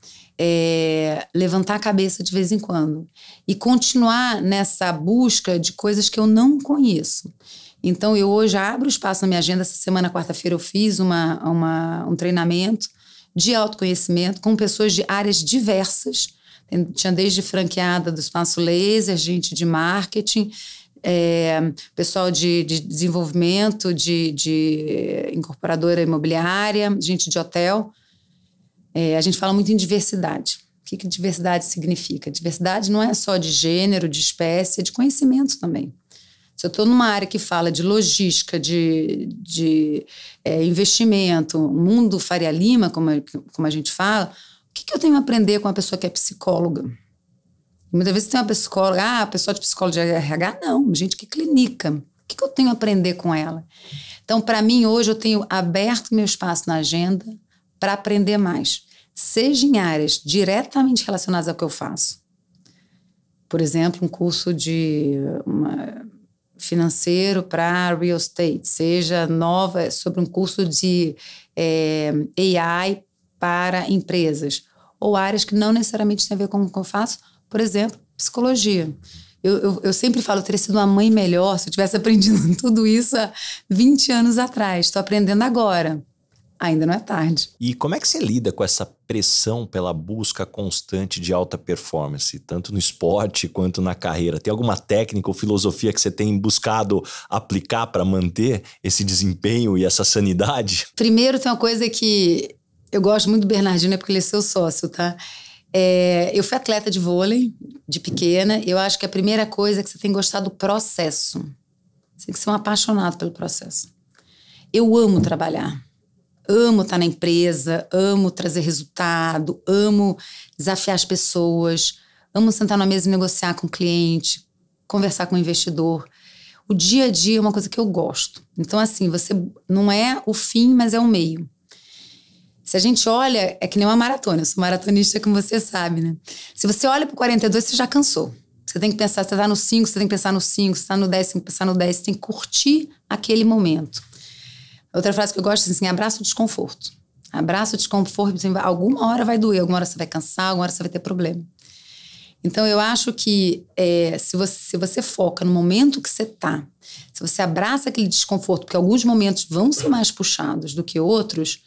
levantar a cabeça de vez em quando e continuar nessa busca de coisas que eu não conheço. Então, eu hoje abro espaço na minha agenda. Essa semana, quarta-feira, eu fiz um treinamento de autoconhecimento com pessoas de áreas diversas. Tinha desde franqueada do Espaço Laser, gente de marketing, pessoal de desenvolvimento, de incorporadora imobiliária, gente de hotel. A gente fala muito em diversidade. O que diversidade significa? Diversidade não é só de gênero, de espécie, é de conhecimento também. Se eu estou numa área que fala de logística, de investimento, mundo Faria Lima, como a gente fala, o que eu tenho a aprender com uma pessoa que é psicóloga? Muitas vezes tem uma psicóloga, pessoa de psicóloga de RH, não, gente que clinica. O que eu tenho a aprender com ela? Então, para mim, hoje eu tenho aberto meu espaço na agenda para aprender mais, seja em áreas diretamente relacionadas ao que eu faço. Por exemplo, um curso de financeiro para real estate, seja sobre um curso de AI para empresas, ou áreas que não necessariamente têm a ver com o que eu faço, por exemplo, psicologia. Eu sempre falo, eu teria sido uma mãe melhor se eu tivesse aprendido tudo isso há 20 anos atrás. Estou aprendendo agora. Ainda não é tarde. E como é que você lida com essa pressão pela busca constante de alta performance, tanto no esporte quanto na carreira? Tem alguma técnica ou filosofia que você tem buscado aplicar para manter esse desempenho e essa sanidade? Primeiro, tem uma coisa que eu gosto muito do Bernardino, porque ele é seu sócio, tá? Eu fui atleta de vôlei, de pequena. Eu acho que a primeira coisa é que você tem que gostar do processo. Você tem que ser um apaixonado pelo processo. Eu amo trabalhar. amo estar na empresa, amo trazer resultado, amo desafiar as pessoas, amo sentar na mesa e negociar com o cliente, conversar com o investidor. O dia a dia é uma coisa que eu gosto. Então, assim, você não é o fim, mas é o meio. Se a gente olha, é que nem uma maratona. Eu sou maratonista, como você sabe, né? Se você olha pro 42, você já cansou. Você tem que pensar, você tá no 5, você tem que pensar no 5, você tá no 10, você tem que pensar no 10, você tem que curtir aquele momento. Outra frase que eu gosto é assim, abraça o desconforto. Abraça o desconforto, alguma hora vai doer, alguma hora você vai cansar, alguma hora você vai ter problema. Então, eu acho que se você foca no momento que você tá, se você abraça aquele desconforto, porque alguns momentos vão ser mais puxados do que outros,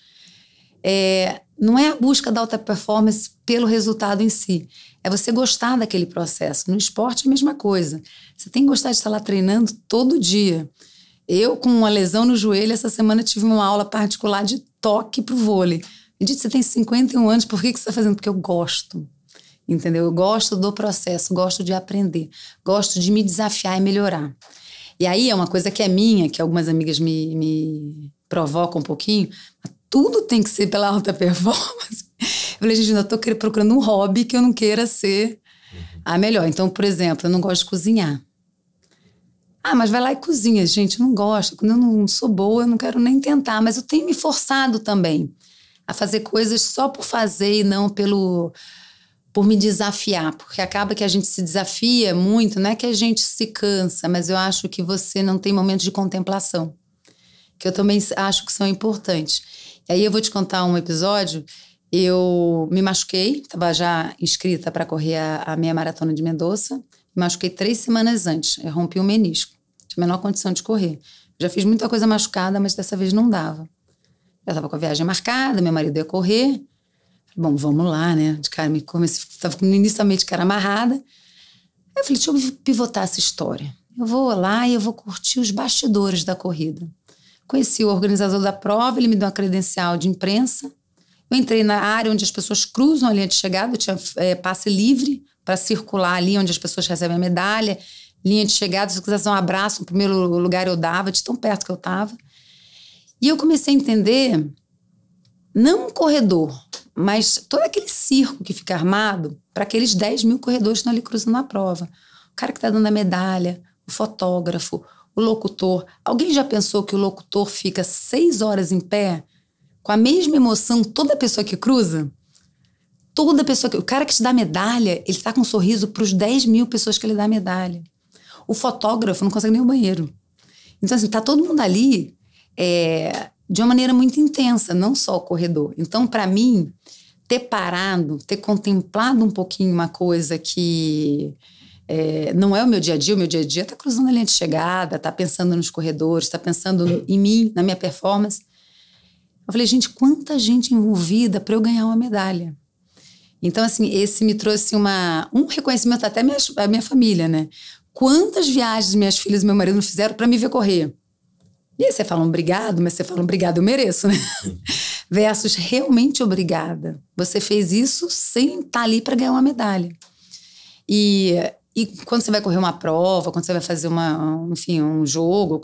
não é a busca da alta performance pelo resultado em si. É você gostar daquele processo. No esporte é a mesma coisa. Você tem que gostar de estar lá treinando todo dia. Eu, com uma lesão no joelho, essa semana tive uma aula particular de toque pro vôlei. Me disse, você tem 51 anos, por que você está fazendo? Porque eu gosto. Entendeu? Eu gosto do processo, gosto de aprender, gosto de me desafiar e melhorar. E aí é uma coisa que é minha, que algumas amigas me provocam um pouquinho, mas tudo tem que ser pela alta performance. Eu falei, gente, eu tô procurando um hobby que eu não queira ser a melhor. Então, por exemplo, eu não gosto de cozinhar. Ah, mas vai lá e cozinha. Gente, eu não gosto. Quando eu não sou boa, eu não quero nem tentar. Mas eu tenho me forçado também a fazer coisas só por fazer e não por me desafiar, porque acaba que a gente se desafia muito, não é que a gente se cansa, mas eu acho que você não tem momentos de contemplação, que eu também acho que são importantes. E aí eu vou te contar um episódio, eu me machuquei, estava já inscrita para correr a meia maratona de Mendoza, me machuquei 3 semanas antes, eu rompi o menisco, tinha a menor condição de correr. Já fiz muita coisa machucada, mas dessa vez não dava. Já estava com a viagem marcada, meu marido ia correr. Bom, vamos lá, né? De cara, estava inicialmente de cara amarrada. Aí eu falei, deixa eu pivotar essa história. Eu vou lá e eu vou curtir os bastidores da corrida. Conheci o organizador da prova, ele me deu uma credencial de imprensa. Eu entrei na área onde as pessoas cruzam a linha de chegada, eu tinha passe livre para circular ali onde as pessoas recebem a medalha. Linha de chegada, se eu quisesse dar um abraço, no primeiro lugar eu dava, de tão perto que eu estava. E eu comecei a entender, não um corredor, mas todo aquele circo que fica armado para aqueles 10 mil corredores que estão ali cruzando a prova. O cara que está dando a medalha, o fotógrafo, o locutor. Alguém já pensou que o locutor fica 6 horas em pé com a mesma emoção toda pessoa que cruza? Toda pessoa que... O cara que te dá a medalha, ele está com um sorriso para os 10 mil pessoas que ele dá a medalha. O fotógrafo não consegue nem o banheiro. Então, assim, tá todo mundo ali... de uma maneira muito intensa, não só o corredor. Então, para mim, ter parado, ter contemplado um pouquinho uma coisa que não é o meu dia a dia tá cruzando a linha de chegada, tá pensando nos corredores, tá pensando em mim, na minha performance. Eu falei, gente, quanta gente envolvida para eu ganhar uma medalha. Então, assim, esse me trouxe um reconhecimento até a minha família, né? Quantas viagens minhas filhas e meu marido fizeram para me ver correr? E aí você fala obrigado, mas você fala obrigado, eu mereço, né? Versus realmente obrigada. Você fez isso sem estar ali para ganhar uma medalha. E quando você vai correr uma prova, quando você vai fazer um jogo,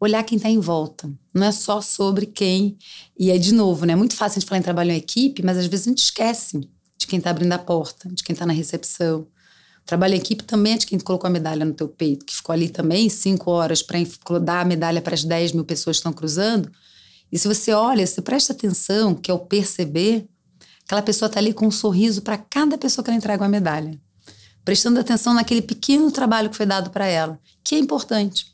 olhar quem está em volta. Não é só sobre quem... E aí, de novo, né? É muito fácil a gente falar em trabalho em equipe, mas às vezes a gente esquece de quem está abrindo a porta, de quem está na recepção. O trabalho em equipe também é de quem colocou a medalha no teu peito, que ficou ali também 5 horas para dar a medalha para as 10 mil pessoas que estão cruzando. E se você olha, se presta atenção, que é o perceber, aquela pessoa está ali com um sorriso para cada pessoa que ela entrega uma medalha. Prestando atenção naquele pequeno trabalho que foi dado para ela, que é importante.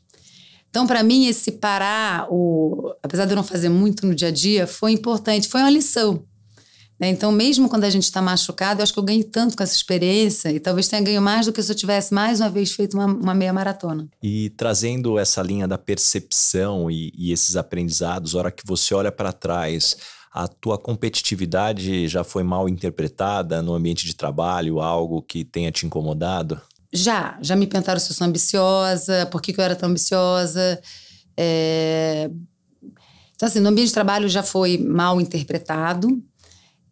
Então, para mim, esse parar, apesar de eu não fazer muito no dia a dia, foi importante, foi uma lição. Então, mesmo quando a gente está machucado, eu acho que eu ganhei tanto com essa experiência e talvez tenha ganho mais do que se eu tivesse mais uma vez feito uma meia maratona. E trazendo essa linha da percepção e esses aprendizados, a hora que você olha para trás, a tua competitividade já foi mal interpretada no ambiente de trabalho, algo que tenha te incomodado? Já me perguntaram se eu sou ambiciosa, por que eu era tão ambiciosa. Então, assim, no ambiente de trabalho já foi mal interpretado.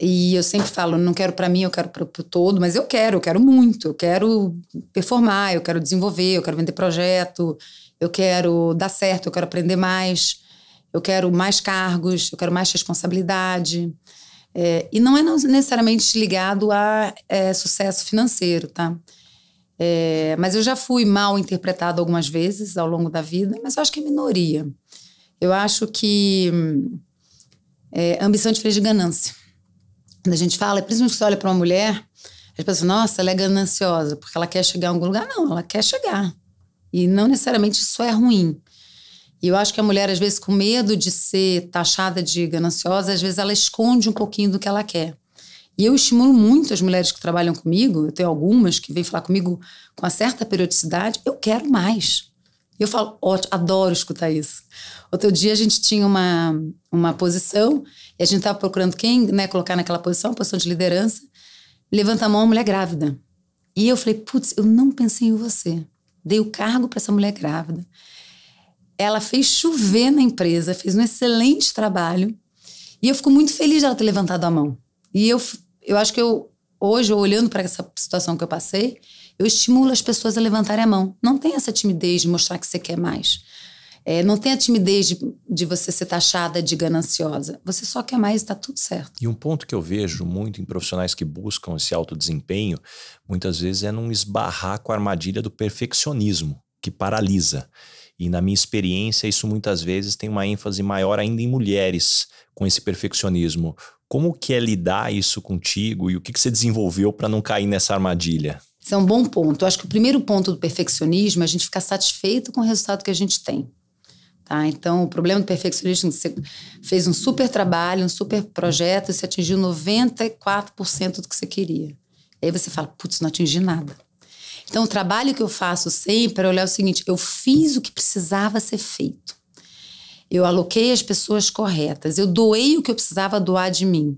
E eu sempre falo, não quero para mim, eu quero para o todo, mas eu quero muito, eu quero performar, eu quero desenvolver, eu quero vender projeto, eu quero dar certo, eu quero aprender mais. eu quero mais cargos, eu quero mais responsabilidade. E não é necessariamente ligado a sucesso financeiro, tá? Mas eu já fui mal interpretada algumas vezes ao longo da vida, mas eu acho que é minoria. Eu acho que ambição é diferente de ganância. Quando a gente fala, principalmente que você olha para uma mulher, as pessoas falam, nossa, ela é gananciosa, porque ela quer chegar a algum lugar. Não, ela quer chegar. E não necessariamente isso é ruim. E eu acho que a mulher, às vezes, com medo de ser taxada de gananciosa, às vezes ela esconde um pouquinho do que ela quer. E eu estimulo muito as mulheres que trabalham comigo, eu tenho algumas que vêm falar comigo com uma certa periodicidade, eu quero mais. E eu falo, ótimo, adoro escutar isso. Outro dia a gente tinha uma posição, e a gente estava procurando quem, né, colocar naquela posição, posição de liderança, levanta a mão, uma mulher grávida. E eu falei, putz, eu não pensei em você. Dei o cargo para essa mulher grávida. Ela fez chover na empresa, fez um excelente trabalho. E eu fico muito feliz de ela ter levantado a mão. E eu acho que hoje, olhando para essa situação que eu passei, eu estimulo as pessoas a levantarem a mão. Não tem essa timidez de mostrar que você quer mais. Não tem a timidez de você ser taxada de gananciosa. Você só quer mais e está tudo certo. E um ponto que eu vejo muito em profissionais que buscam esse autodesempenho, muitas vezes é não esbarrar com a armadilha do perfeccionismo, que paralisa. E na minha experiência, isso muitas vezes tem uma ênfase maior ainda em mulheres com esse perfeccionismo. Como que é lidar isso contigo e o que você desenvolveu para não cair nessa armadilha? Isso é um bom ponto. Eu acho que o primeiro ponto do perfeccionismo é a gente ficar satisfeito com o resultado que a gente tem. Tá? Então, o problema do perfeccionismo é que você fez um super trabalho, um super projeto e você atingiu 94% do que você queria. E aí você fala, putz, não atingi nada. Então, o trabalho que eu faço sempre é olhar o seguinte, eu fiz o que precisava ser feito. Eu aloquei as pessoas corretas, eu doei o que eu precisava doar de mim.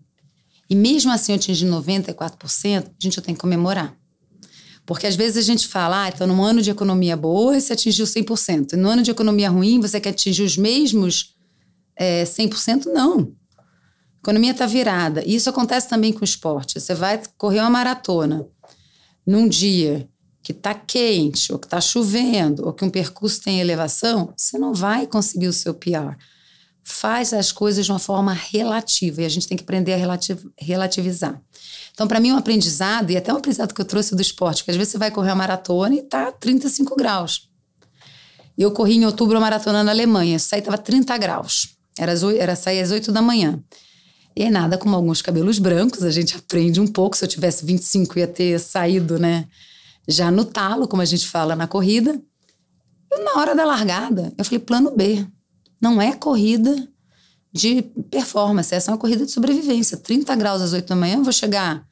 E mesmo assim eu atingi 94%, gente, eu tenho que comemorar. Porque às vezes a gente fala, então num ano de economia boa você atingiu 100%. E no ano de economia ruim você quer atingir os mesmos 100%? Não. A economia está virada. E isso acontece também com o esporte. Você vai correr uma maratona num dia que está quente, ou que está chovendo, ou que um percurso tem elevação, você não vai conseguir o seu PR. Faz as coisas de uma forma relativa, e a gente tem que aprender a relativizar. Então, para mim, um aprendizado, e até um aprendizado que eu trouxe do esporte, que às vezes você vai correr uma maratona e está 35 graus. Eu corri em outubro uma maratona na Alemanha, isso aí estava 30 graus. Era sair às 8 da manhã. E aí nada, como alguns cabelos brancos, a gente aprende um pouco. Se eu tivesse 25, ia ter saído, né? Já no talo, como a gente fala na corrida. E na hora da largada, eu falei, plano B. Não é corrida de performance, essa é uma corrida de sobrevivência. 30 graus às 8 da manhã, eu vou chegar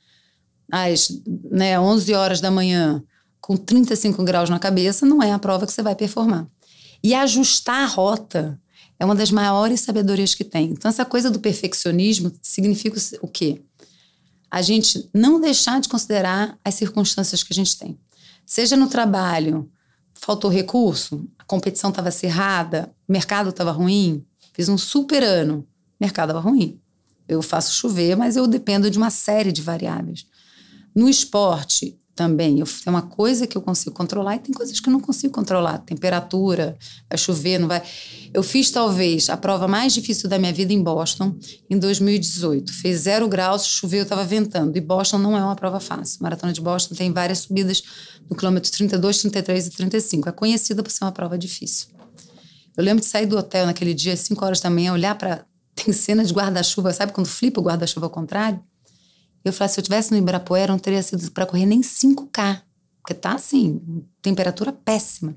às 11 horas da manhã com 35 graus na cabeça, não é a prova que você vai performar. E ajustar a rota é uma das maiores sabedorias que tem. Então, essa coisa do perfeccionismo significa o quê? A gente não deixar de considerar as circunstâncias que a gente tem. Seja no trabalho, faltou recurso, a competição estava acirrada, o mercado estava ruim, fiz um super ano, o mercado estava ruim. Eu faço chover, mas eu dependo de uma série de variáveis. No esporte também, tem uma coisa que eu consigo controlar e tem coisas que eu não consigo controlar. Temperatura, vai chover, não vai... Eu fiz talvez a prova mais difícil da minha vida em Boston, em 2018. Fez 0 graus, choveu, estava ventando. E Boston não é uma prova fácil. A Maratona de Boston tem várias subidas no quilômetro 32, 33 e 35. É conhecida por ser uma prova difícil. Eu lembro de sair do hotel naquele dia, às 5 horas da manhã, olhar para... Tem cena de guarda-chuva, sabe quando flipa o guarda-chuva ao contrário? Eu falei, se eu estivesse no Ibirapuera, não teria sido para correr nem 5K. Porque tá assim, temperatura péssima.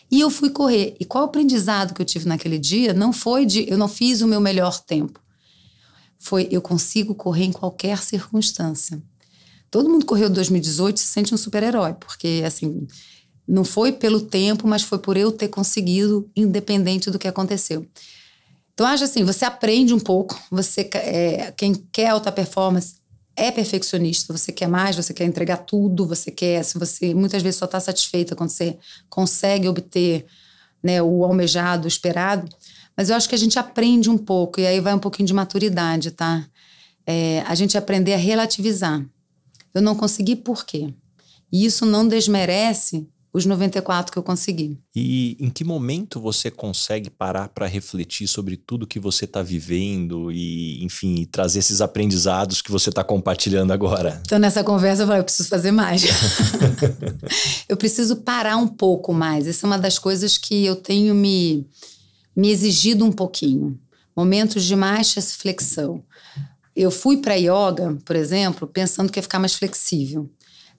E eu fui correr. E qual o aprendizado que eu tive naquele dia? Não foi eu não fiz o meu melhor tempo. Foi, eu consigo correr em qualquer circunstância. Todo mundo correu 2018 se sente um super-herói. Porque, assim, não foi pelo tempo, mas foi por eu ter conseguido, independente do que aconteceu. Então, acho assim, você aprende um pouco. Quem quer alta performance é perfeccionista, você quer mais, você quer entregar tudo, você muitas vezes só está satisfeita quando você consegue obter, né, o almejado, o esperado, mas eu acho que a gente aprende um pouco, e aí vai um pouquinho de maturidade, tá? A gente aprender a relativizar. Eu não consegui por quê? E isso não desmerece os 94 que eu consegui. E em que momento você consegue parar para refletir sobre tudo que você está vivendo e, enfim, trazer esses aprendizados que você está compartilhando agora? Então, nessa conversa, eu falei, eu preciso fazer mais. Eu preciso parar um pouco mais. Essa é uma das coisas que eu tenho me exigido um pouquinho. Momentos de mais flexão. Eu fui para yoga, por exemplo, pensando que ia ficar mais flexível.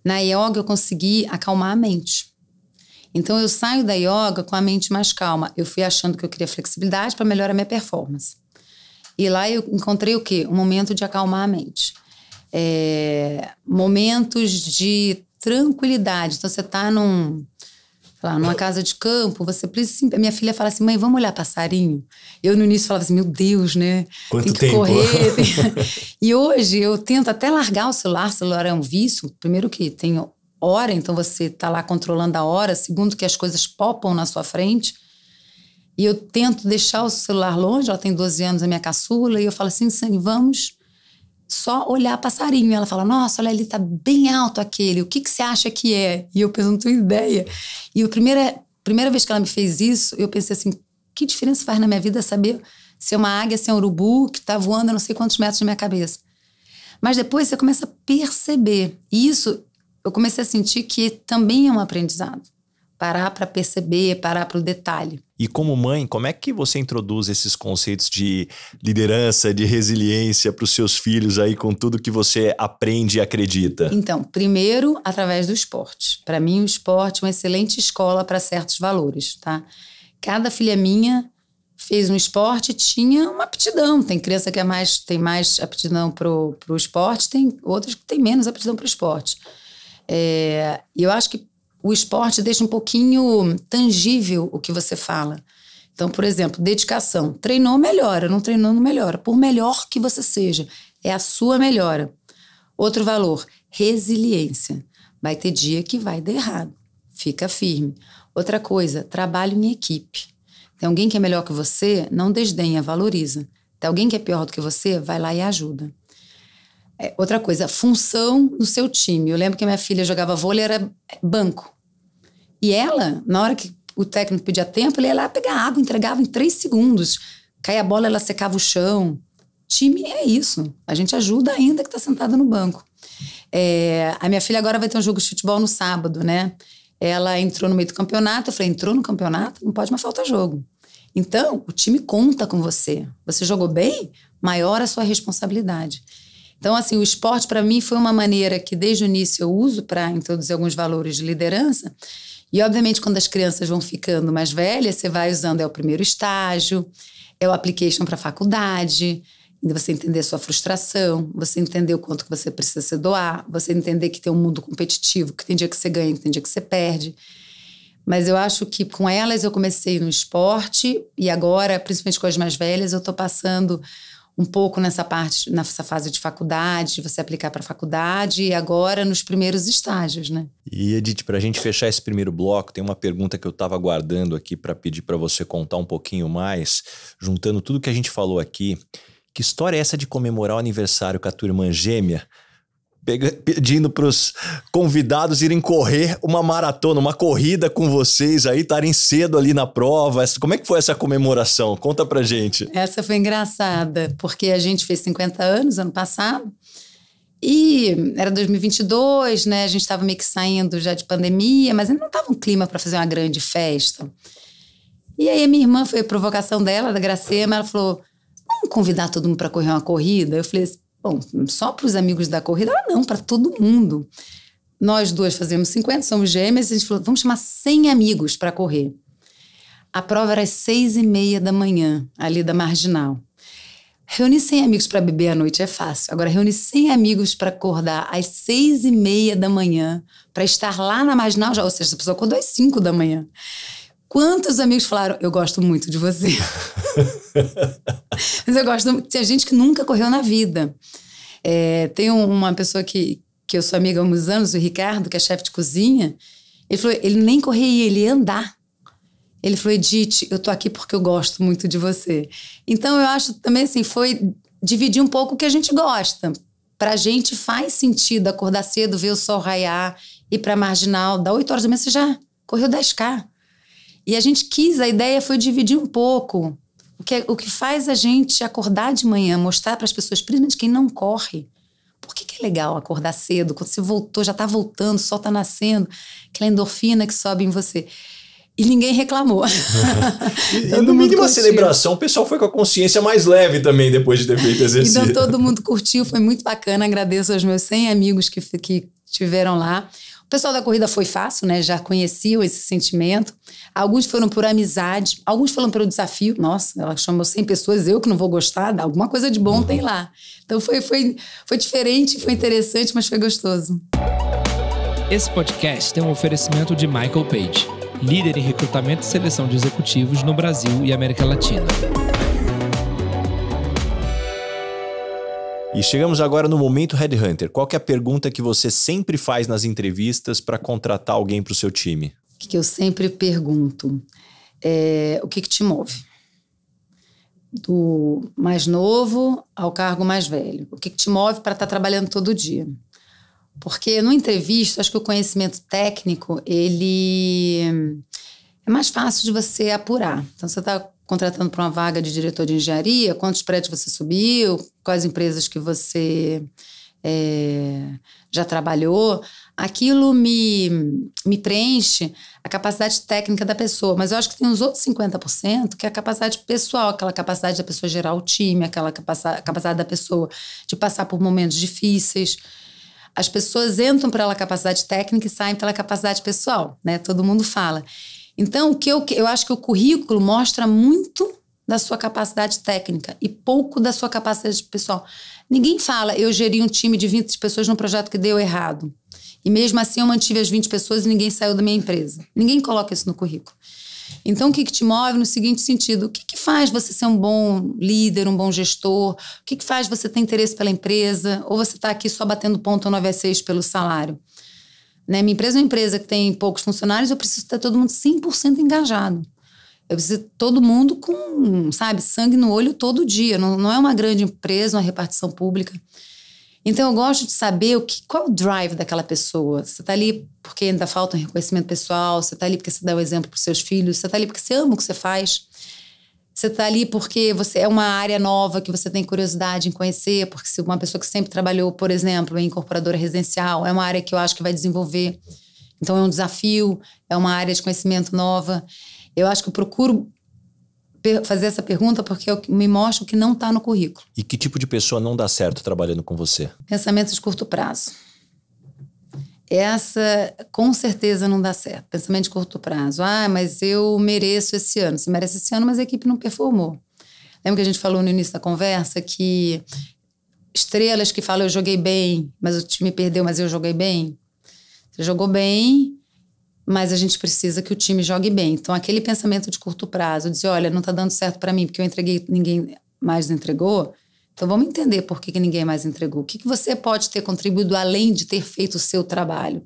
Na yoga, eu consegui acalmar a mente. Então, eu saio da yoga com a mente mais calma. Eu fui achando que eu queria flexibilidade para melhorar a minha performance. E lá eu encontrei o quê? Um momento de acalmar a mente. Momentos de tranquilidade. Então, você está numa casa de campo, você precisa... Minha filha fala assim, mãe, vamos olhar passarinho? Eu, no início, falava assim, meu Deus, né? Quanto tem que tempo? Correr. E hoje, eu tento até largar o celular é um vício. Primeiro que tem hora, então você está lá controlando a hora. Segundo que as coisas popam na sua frente. E eu tento deixar o celular longe. Ela tem 12 anos, a minha caçula. E eu falo assim, Sani, vamos só olhar passarinho. E ela fala, nossa, olha ali, tá bem alto aquele. O que você acha que é? E eu penso, não tenho ideia. E a primeira vez que ela me fez isso, eu pensei assim, que diferença faz na minha vida saber se é uma águia, se é um urubu que tá voando a não sei quantos metros na minha cabeça. Mas depois você começa a perceber. E isso... eu comecei a sentir que também é um aprendizado. Parar para perceber, parar para o detalhe. E como mãe, como é que você introduz esses conceitos de liderança, de resiliência para os seus filhos aí com tudo que você aprende e acredita? Então, primeiro, através do esporte. Para mim, o esporte é uma excelente escola para certos valores, tá? Cada filha minha fez um esporte e tinha uma aptidão. Tem criança que tem mais aptidão para o esporte, tem outras que têm menos aptidão para o esporte. E eu acho que o esporte deixa um pouquinho tangível o que você fala. Então, por exemplo, dedicação. Treinou, melhora. Não treinou, não melhora. Por melhor que você seja, é a sua melhora. Outro valor, resiliência. Vai ter dia que vai dar errado. Fica firme. Outra coisa, trabalho em equipe. Tem alguém que é melhor que você, não desdenha, valoriza. Tem alguém que é pior do que você, vai lá e ajuda. Outra coisa, função no seu time. Eu lembro que a minha filha jogava vôlei, era banco. E ela, na hora que o técnico pedia tempo, ele ia lá pegar água, entregava em 3 segundos. Caía a bola, ela secava o chão. Time é isso. A gente ajuda ainda que está sentada no banco. A minha filha agora vai ter um jogo de futebol no sábado, né? Ela entrou no meio do campeonato. Eu falei, entrou no campeonato? Não pode mais faltar jogo. Então, o time conta com você. Você jogou bem? Maior a sua responsabilidade. Então, assim, o esporte para mim foi uma maneira que desde o início eu uso para introduzir alguns valores de liderança. E, obviamente, quando as crianças vão ficando mais velhas, você vai usando, é o primeiro estágio, é o application para a faculdade, você entender a sua frustração, você entender o quanto que você precisa se doar, você entender que tem um mundo competitivo, que tem dia que você ganha, que tem dia que você perde. Mas eu acho que com elas eu comecei no esporte e agora, principalmente com as mais velhas, eu estou passando um pouco nessa fase de faculdade, de você aplicar para a faculdade e agora nos primeiros estágios, né? E, Edith, para a gente fechar esse primeiro bloco, tem uma pergunta que eu estava guardando aqui para pedir para você contar um pouquinho mais, juntando tudo que a gente falou aqui. Que história é essa de comemorar o aniversário com a tua irmã gêmea, pedindo para os convidados irem correr uma maratona, uma corrida com vocês aí, estarem cedo ali na prova? Como é que foi essa comemoração? Conta pra gente. Essa foi engraçada, porque a gente fez 50 anos ano passado e era 2022, né? A gente estava meio que saindo já de pandemia, mas ainda não estava um clima para fazer uma grande festa. E aí a minha irmã, foi a provocação dela, da Gracema, ela falou, vamos convidar todo mundo para correr uma corrida? Eu falei assim, bom, só para os amigos da corrida? Ela não, para todo mundo. Nós duas fazemos 50, somos gêmeas, e a gente falou, vamos chamar 100 amigos para correr. A prova era às 6h30 da manhã, ali da Marginal. Reunir 100 amigos para beber à noite é fácil. Agora, reunir 100 amigos para acordar às 6h30 da manhã, para estar lá na Marginal, já, ou seja, a pessoa acordou às 5 da manhã. Quantos amigos falaram, eu gosto muito de você? Mas eu gosto muito. Tem gente que nunca correu na vida. Tem uma pessoa que eu sou amiga há uns anos, o Ricardo, que é chefe de cozinha. Ele falou, ele nem corria, ele ia andar. Ele falou, Edith, eu tô aqui porque eu gosto muito de você. Então, eu acho também assim, foi dividir um pouco o que a gente gosta. Pra gente faz sentido acordar cedo, ver o sol raiar, ir pra Marginal, dá 8 horas da manhã, você já correu 10K. E a ideia foi dividir um pouco. O que faz a gente acordar de manhã, mostrar para as pessoas, principalmente quem não corre. Por que é legal acordar cedo? Quando você voltou, já está voltando, o sol está nascendo, aquela endorfina que sobe em você. E ninguém reclamou. E no mínimo a celebração, o pessoal foi com a consciência mais leve também depois de ter feito exercício. Então todo mundo curtiu, foi muito bacana. Agradeço aos meus 100 amigos que estiveram lá. O pessoal da corrida foi fácil, né? Já conheciam esse sentimento. Alguns foram por amizade, alguns foram pelo desafio. Nossa, ela chamou 100 pessoas, eu que não vou gostar, alguma coisa de bom tem lá. Então foi diferente, foi interessante, mas foi gostoso. Esse podcast tem um oferecimento de Michael Page, líder em recrutamento e seleção de executivos no Brasil e América Latina. E chegamos agora no momento Headhunter. Qual que é a pergunta que você sempre faz nas entrevistas para contratar alguém para o seu time? O que eu sempre pergunto é o que te move? Do mais novo ao cargo mais velho. O que te move para estar trabalhando todo dia? Porque no entrevista, acho que o conhecimento técnico, ele é mais fácil de você apurar. Então, você está contratando para uma vaga de diretor de engenharia, quantos prédios você subiu, quais empresas que você já trabalhou. Aquilo me preenche a capacidade técnica da pessoa, mas eu acho que tem uns outros 50% que é a capacidade pessoal, aquela capacidade da pessoa gerar o time, aquela capacidade da pessoa de passar por momentos difíceis. As pessoas entram pela capacidade técnica e saem pela capacidade pessoal, né? Todo mundo fala. Então, eu acho que o currículo mostra muito da sua capacidade técnica e pouco da sua capacidade pessoal. Ninguém fala, eu geri um time de 20 pessoas num projeto que deu errado. E mesmo assim eu mantive as 20 pessoas e ninguém saiu da minha empresa. Ninguém coloca isso no currículo. Então, o que te move no seguinte sentido? O que faz você ser um bom líder, um bom gestor? O que faz você ter interesse pela empresa? Ou você está aqui só batendo ponto no AV6 pelo salário? Né? Minha empresa é uma empresa que tem poucos funcionários, eu preciso ter todo mundo 100% engajado. Eu preciso ter todo mundo com, sangue no olho todo dia. Não é uma grande empresa, uma repartição pública. Então, eu gosto de saber qual é o drive daquela pessoa. Você está ali porque ainda falta um reconhecimento pessoal, você está ali porque você dá o exemplo para os seus filhos, você está ali porque você ama o que você faz, você está ali porque você é uma área nova que você tem curiosidade em conhecer, porque se uma pessoa que sempre trabalhou, por exemplo, em incorporadora residencial, é uma área que eu acho que vai desenvolver. Então, é um desafio, é uma área de conhecimento nova. Eu acho que eu procuro fazer essa pergunta porque me mostra o que não está no currículo. E que tipo de pessoa não dá certo trabalhando com você? Pensamento de curto prazo. Essa, com certeza, não dá certo. Pensamento de curto prazo. Mas eu mereço esse ano. Você merece esse ano, mas a equipe não performou. Lembra que a gente falou no início da conversa que estrelas que falam eu joguei bem, mas o time perdeu, mas eu joguei bem? Você jogou bem, mas a gente precisa que o time jogue bem. Então, aquele pensamento de curto prazo, dizer, olha, não está dando certo para mim porque eu entreguei, ninguém mais entregou. Então, vamos entender por que ninguém mais entregou. O que você pode ter contribuído além de ter feito o seu trabalho?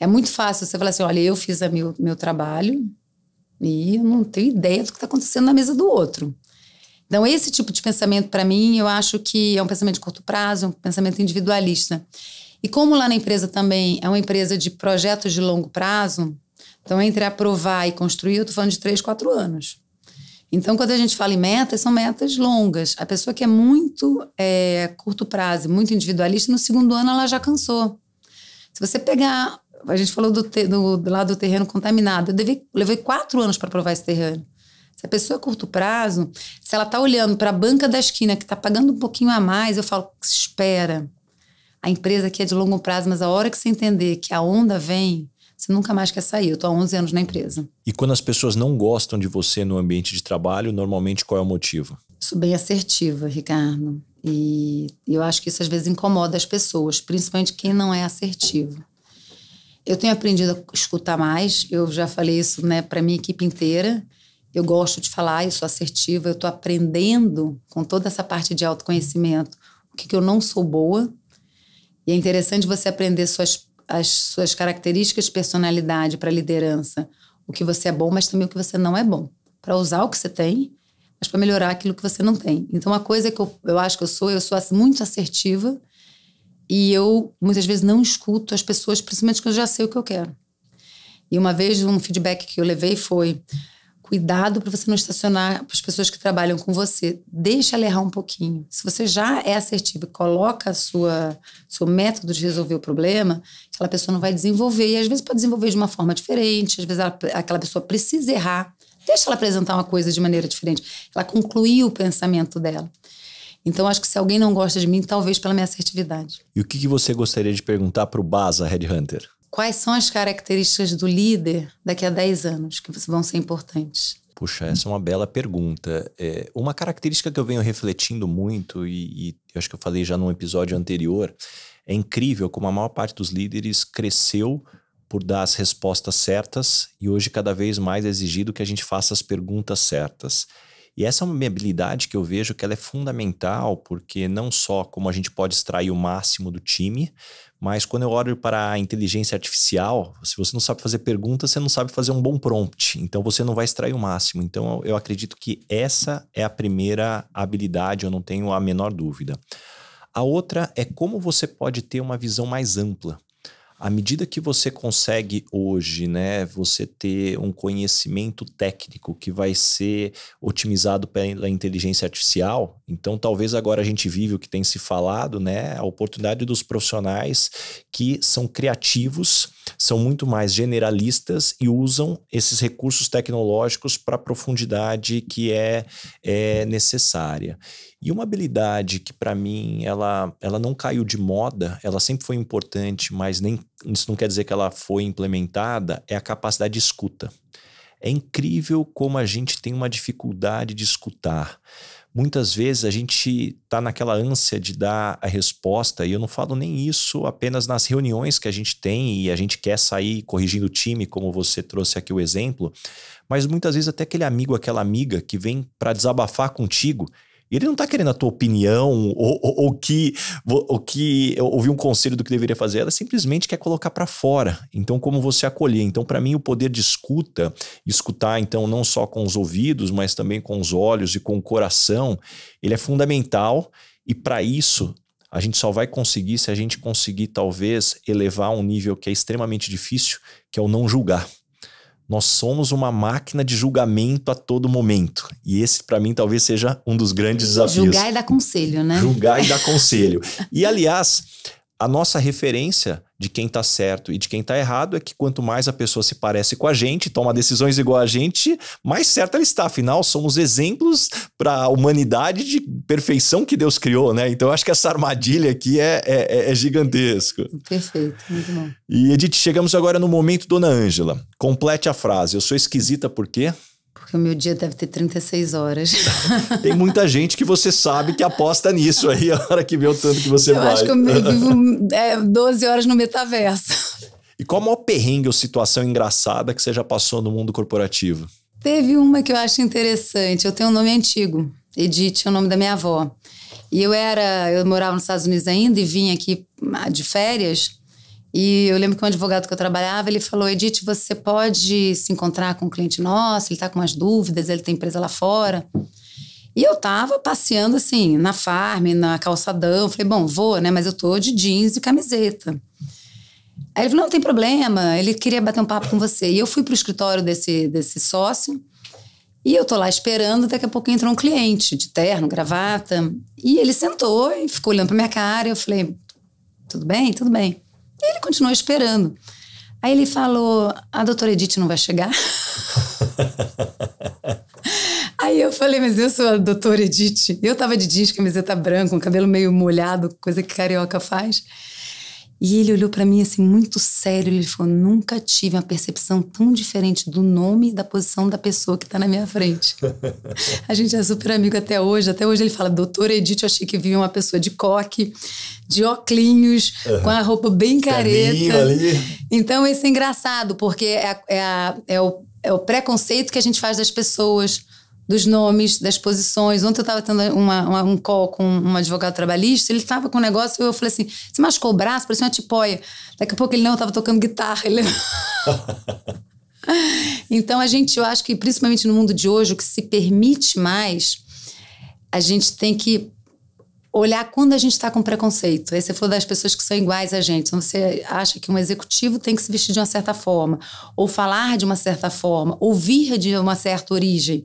É muito fácil você falar assim, olha, eu fiz meu trabalho e eu não tenho ideia do que está acontecendo na mesa do outro. Então, esse tipo de pensamento, para mim, eu acho que é um pensamento de curto prazo, um pensamento individualista. E como lá na empresa também é uma empresa de projetos de longo prazo, então entre aprovar e construir, eu estou falando de 3, 4 anos. Então, quando a gente fala em metas, são metas longas. A pessoa que é muito curto prazo, muito individualista, no segundo ano ela já cansou. Se você pegar... A gente falou do lado do terreno contaminado. Eu levei 4 anos para aprovar esse terreno. Se a pessoa é curto prazo, se ela está olhando para a banca da esquina que está pagando um pouquinho a mais, eu falo, espera. A empresa aqui é de longo prazo, mas a hora que você entender que a onda vem, você nunca mais quer sair. Eu estou há 11 anos na empresa. E quando as pessoas não gostam de você no ambiente de trabalho, normalmente qual é o motivo? Sou bem assertiva, Ricardo. E eu acho que isso às vezes incomoda as pessoas, principalmente quem não é assertivo. Eu tenho aprendido a escutar mais. Eu já falei isso, para minha equipe inteira. Eu gosto de falar, eu sou assertiva. Eu estou aprendendo com toda essa parte de autoconhecimento o que eu não sou boa. E é interessante você aprender as suas características de personalidade para liderança. O que você é bom, mas também o que você não é bom. Para usar o que você tem, mas para melhorar aquilo que você não tem. Então, uma coisa que eu acho que eu sou muito assertiva e eu, muitas vezes, não escuto as pessoas, principalmente quando eu já sei o que eu quero. E uma vez um feedback que eu levei foi: cuidado para você não estacionar para as pessoas que trabalham com você. Deixa ela errar um pouquinho. Se você já é assertivo e coloca seu método de resolver o problema, aquela pessoa não vai desenvolver. E às vezes pode desenvolver de uma forma diferente. Às vezes aquela pessoa precisa errar. Deixa ela apresentar uma coisa de maneira diferente. Ela concluiu o pensamento dela. Então, acho que se alguém não gosta de mim, talvez pela minha assertividade. E o que você gostaria de perguntar para o Baza Headhunter? Quais são as características do líder daqui a 10 anos que vão ser importantes? Puxa, essa é uma bela pergunta. Uma característica que eu venho refletindo muito, e eu acho que eu falei já num episódio anterior, é incrível como a maior parte dos líderes cresceu por dar as respostas certas e hoje cada vez mais é exigido que a gente faça as perguntas certas. E essa é uma habilidade que eu vejo que ela é fundamental, porque não só como a gente pode extrair o máximo do time, mas quando eu olho para a inteligência artificial, se você não sabe fazer perguntas, você não sabe fazer um bom prompt, então você não vai extrair o máximo. Então eu acredito que essa é a primeira habilidade, eu não tenho a menor dúvida. A outra é como você pode ter uma visão mais ampla. À medida que você consegue hoje, né, você ter um conhecimento técnico que vai ser otimizado pela inteligência artificial, então talvez agora a gente vive o que tem se falado, né, a oportunidade dos profissionais que são criativos, são muito mais generalistas e usam esses recursos tecnológicos para a profundidade que é necessária. E uma habilidade que para mim ela não caiu de moda, ela sempre foi importante, mas isso não quer dizer que ela foi implementada, é a capacidade de escuta. É incrível como a gente tem uma dificuldade de escutar. Muitas vezes a gente está naquela ânsia de dar a resposta, e eu não falo nem isso apenas nas reuniões que a gente tem e a gente quer sair corrigindo o time, como você trouxe aqui o exemplo, mas muitas vezes até aquele amigo, aquela amiga que vem para desabafar contigo, e ele não está querendo a tua opinião ou que ouvir um conselho do que deveria fazer, ela simplesmente quer colocar para fora. Então, como você acolher? Então, para mim, o poder de escutar, então, não só com os ouvidos, mas também com os olhos e com o coração, ele é fundamental. E para isso, a gente só vai conseguir se a gente conseguir, talvez, elevar um nível que é extremamente difícil, que é o não julgar. Nós somos uma máquina de julgamento a todo momento. E esse, para mim, talvez seja um dos grandes desafios. Julgar e dar conselho, né? Julgar e dar conselho. E, aliás, a nossa referência de quem está certo e de quem está errado é que quanto mais a pessoa se parece com a gente, toma decisões igual a gente, mais certa ela está. Afinal, somos exemplos para a humanidade de perfeição que Deus criou, né? Então, eu acho que essa armadilha aqui é gigantesca. Perfeito, muito bom. E, Edith, chegamos agora no momento Dona Ângela. Complete a frase. Eu sou esquisita por quê? Porque o meu dia deve ter 36 horas. Tem muita gente que você sabe que aposta nisso aí, a hora que vê o tanto que você vai. Eu acho que eu vivo 12 horas no metaverso. E qual a maior perrengue ou situação engraçada que você já passou no mundo corporativo? Teve uma que eu acho interessante. Eu tenho um nome antigo. Edith é o nome da minha avó. E eu morava nos Estados Unidos ainda e vim aqui de férias. E eu lembro que um advogado que eu trabalhava, ele falou: Edith, você pode se encontrar com um cliente nosso, ele está com umas dúvidas, ele tem empresa lá fora. E eu tava passeando assim, na farm, na calçadão. Falei, bom, vou, né? Mas eu tô de jeans e camiseta. Aí ele falou, não tem problema, ele queria bater um papo com você. E eu fui pro escritório desse sócio, e eu tô lá esperando, daqui a pouco entrou um cliente, de terno, gravata. E ele sentou e ficou olhando pra minha cara, e eu falei, tudo bem? Tudo bem. E ele continuou esperando. Aí ele falou, a doutora Edith não vai chegar? Aí eu falei, mas eu sou a doutora Edith. Eu tava de jeans, camiseta branca, com cabelo meio molhado, coisa que carioca faz. E ele olhou pra mim assim, muito sério. Ele falou, nunca tive uma percepção tão diferente do nome e da posição da pessoa que tá na minha frente. A gente é super amigo até hoje. Até hoje ele fala, doutora Edith, eu achei que via uma pessoa de coque, de óculos, com a roupa bem careta. Então isso é engraçado, porque é o preconceito que a gente faz das pessoas, dos nomes, das posições. Ontem eu estava tendo um call com um advogado trabalhista, ele estava com um negócio, eu falei assim, você machucou o braço? Parecia uma tipóia. Daqui a pouco ele não, eu estava tocando guitarra. Então eu acho que principalmente no mundo de hoje, o que se permite mais, a gente tem que olhar quando a gente está com preconceito. Aí você falou das pessoas que são iguais a gente. Então você acha que um executivo tem que se vestir de uma certa forma, ou falar de uma certa forma, ou vir de uma certa origem.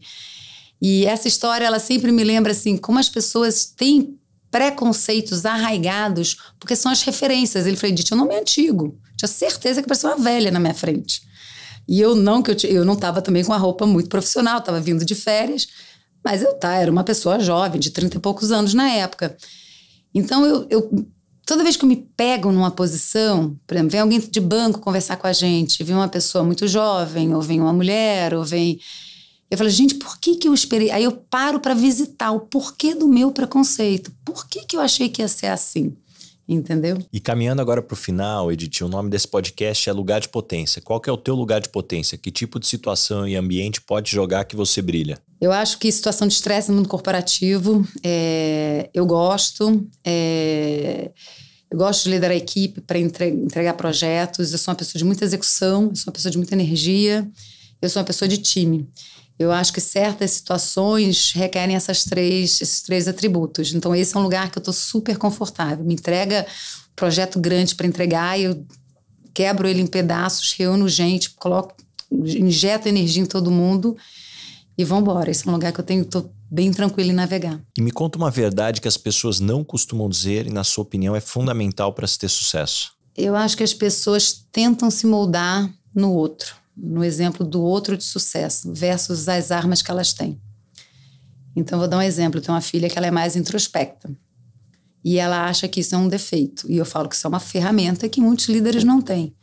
E essa história, ela sempre me lembra assim, como as pessoas têm preconceitos arraigados, porque são as referências. Ele falou, Edith, eu não me antigo. Tinha certeza que parecia uma velha na minha frente. E eu não estava também com a roupa muito profissional, estava vindo de férias, mas era uma pessoa jovem, de 30 e poucos anos na época. Então, toda vez que eu me pego numa posição, por exemplo, vem alguém de banco conversar com a gente, vem uma pessoa muito jovem, ou vem uma mulher, ou vem... Eu falo, gente, por que eu esperei? Aí eu paro para visitar o porquê do meu preconceito. Por que eu achei que ia ser assim? Entendeu? E caminhando agora para o final, Edith, o nome desse podcast é Lugar de Potência. Qual que é o teu lugar de potência? Que tipo de situação e ambiente pode jogar que você brilha? Eu acho que situação de estresse no mundo corporativo, eu gosto. Eu gosto de liderar a equipe para entregar projetos. Eu sou uma pessoa de muita execução, eu sou uma pessoa de muita energia, eu sou uma pessoa de time. Eu acho que certas situações requerem esses três atributos. Então, esse é um lugar que eu estou super confortável. Me entrega um projeto grande para entregar, eu quebro ele em pedaços, reúno gente, injeto energia em todo mundo e vamos embora. Esse é um lugar que eu estou bem tranquila em navegar. E me conta uma verdade que as pessoas não costumam dizer e, na sua opinião, é fundamental para se ter sucesso. Eu acho que as pessoas tentam se moldar no outro, no exemplo do outro de sucesso, versus as armas que elas têm. Então, vou dar um exemplo. Eu tenho uma filha que ela é mais introspecta. E ela acha que isso é um defeito. E eu falo que isso é uma ferramenta que muitos líderes não têm.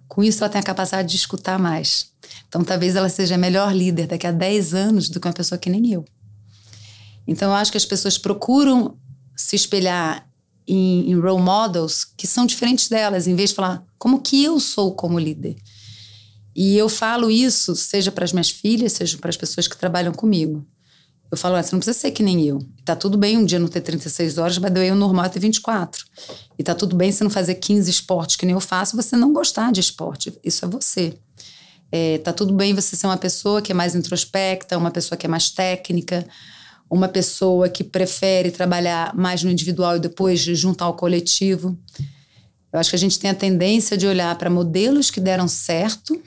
Com isso, ela tem a capacidade de escutar mais. Então, talvez ela seja a melhor líder daqui a 10 anos do que uma pessoa que nem eu. Então, eu acho que as pessoas procuram se espelhar em role models que são diferentes delas, em vez de falar como que eu sou como líder. E eu falo isso, seja para as minhas filhas, seja para as pessoas que trabalham comigo. Eu falo, você não precisa ser que nem eu. Tá tudo bem um dia não ter 36 horas, mas o normal é ter 24. E tá tudo bem você não fazer 15 esportes que nem eu faço, você não gostar de esporte. Isso é você. Tá tudo bem você ser uma pessoa que é mais introspecta, uma pessoa que é mais técnica, uma pessoa que prefere trabalhar mais no individual e depois juntar ao coletivo. Eu acho que a gente tem a tendência de olhar para modelos que deram certo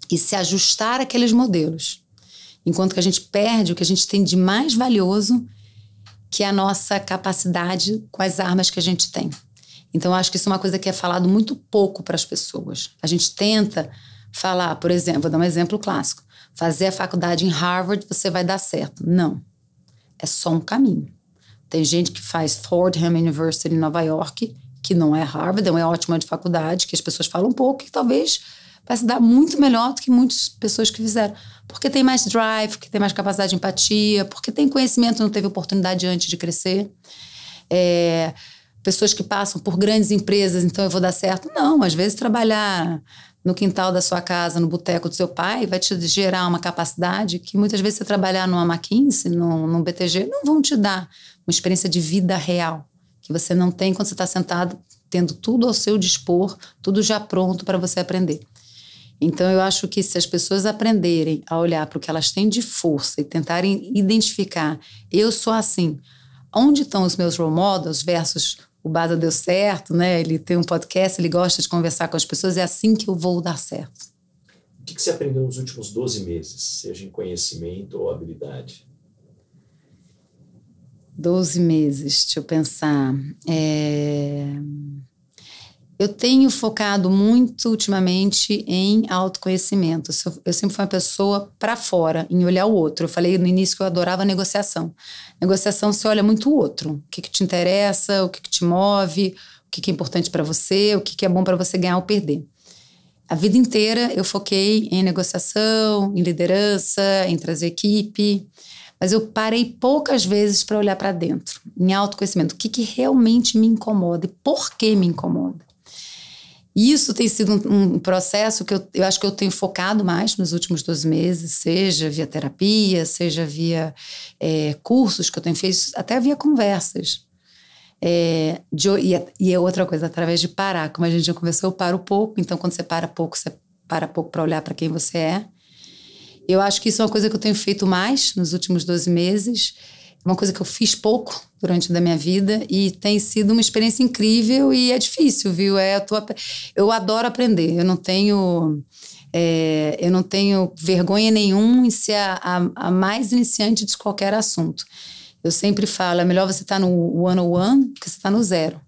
e se ajustar àqueles modelos. Enquanto que a gente perde o que a gente tem de mais valioso, que é a nossa capacidade com as armas que a gente tem. Então, eu acho que isso é uma coisa que é falado muito pouco para as pessoas. A gente tenta falar, por exemplo, vou dar um exemplo clássico. Fazer a faculdade em Harvard, você vai dar certo. Não. É só um caminho. Tem gente que faz Fordham University em Nova York, que não é Harvard, é uma ótima de faculdade, que as pessoas falam um pouco, que talvez vai se dar muito melhor do que muitas pessoas que fizeram. Porque tem mais drive, porque tem mais capacidade de empatia, porque tem conhecimento, não teve oportunidade antes de crescer. Pessoas que passam por grandes empresas, então eu vou dar certo. Não, às vezes trabalhar no quintal da sua casa, no boteco do seu pai, vai te gerar uma capacidade que muitas vezes você trabalhar numa McKinsey, num BTG, não vão te dar uma experiência de vida real, que você não tem quando você está sentado, tendo tudo ao seu dispor, tudo já pronto para você aprender. Então, eu acho que se as pessoas aprenderem a olhar para o que elas têm de força e tentarem identificar, eu sou assim, onde estão os meus role models versus o Bada deu certo, né? Ele tem um podcast, ele gosta de conversar com as pessoas, é assim que eu vou dar certo. O que você aprendeu nos últimos 12 meses, seja em conhecimento ou habilidade? 12 meses, deixa eu pensar. Eu tenho focado muito ultimamente em autoconhecimento. Eu sempre fui uma pessoa para fora, em olhar o outro. Eu falei no início que eu adorava negociação. Negociação, você olha muito o outro. O que te interessa, o que te move, o que é importante para você, o que é bom para você ganhar ou perder. A vida inteira eu foquei em negociação, em liderança, em trazer equipe. Mas eu parei poucas vezes para olhar para dentro, em autoconhecimento. O que realmente me incomoda e por que me incomoda. E isso tem sido um processo que eu acho que eu tenho focado mais nos últimos 12 meses, seja via terapia, seja via cursos que eu tenho feito, até via conversas. E é outra coisa, através de parar. Como a gente já conversou, eu paro pouco. Então, quando você para pouco para olhar para quem você é. Eu acho que isso é uma coisa que eu tenho feito mais nos últimos 12 meses. uma coisa que eu fiz pouco durante a minha vida e tem sido uma experiência incrível e é difícil, viu? Eu adoro aprender, eu não tenho vergonha nenhuma em ser a mais iniciante de qualquer assunto. Eu sempre falo, é melhor você estar no one-on-one do que você estar no zero.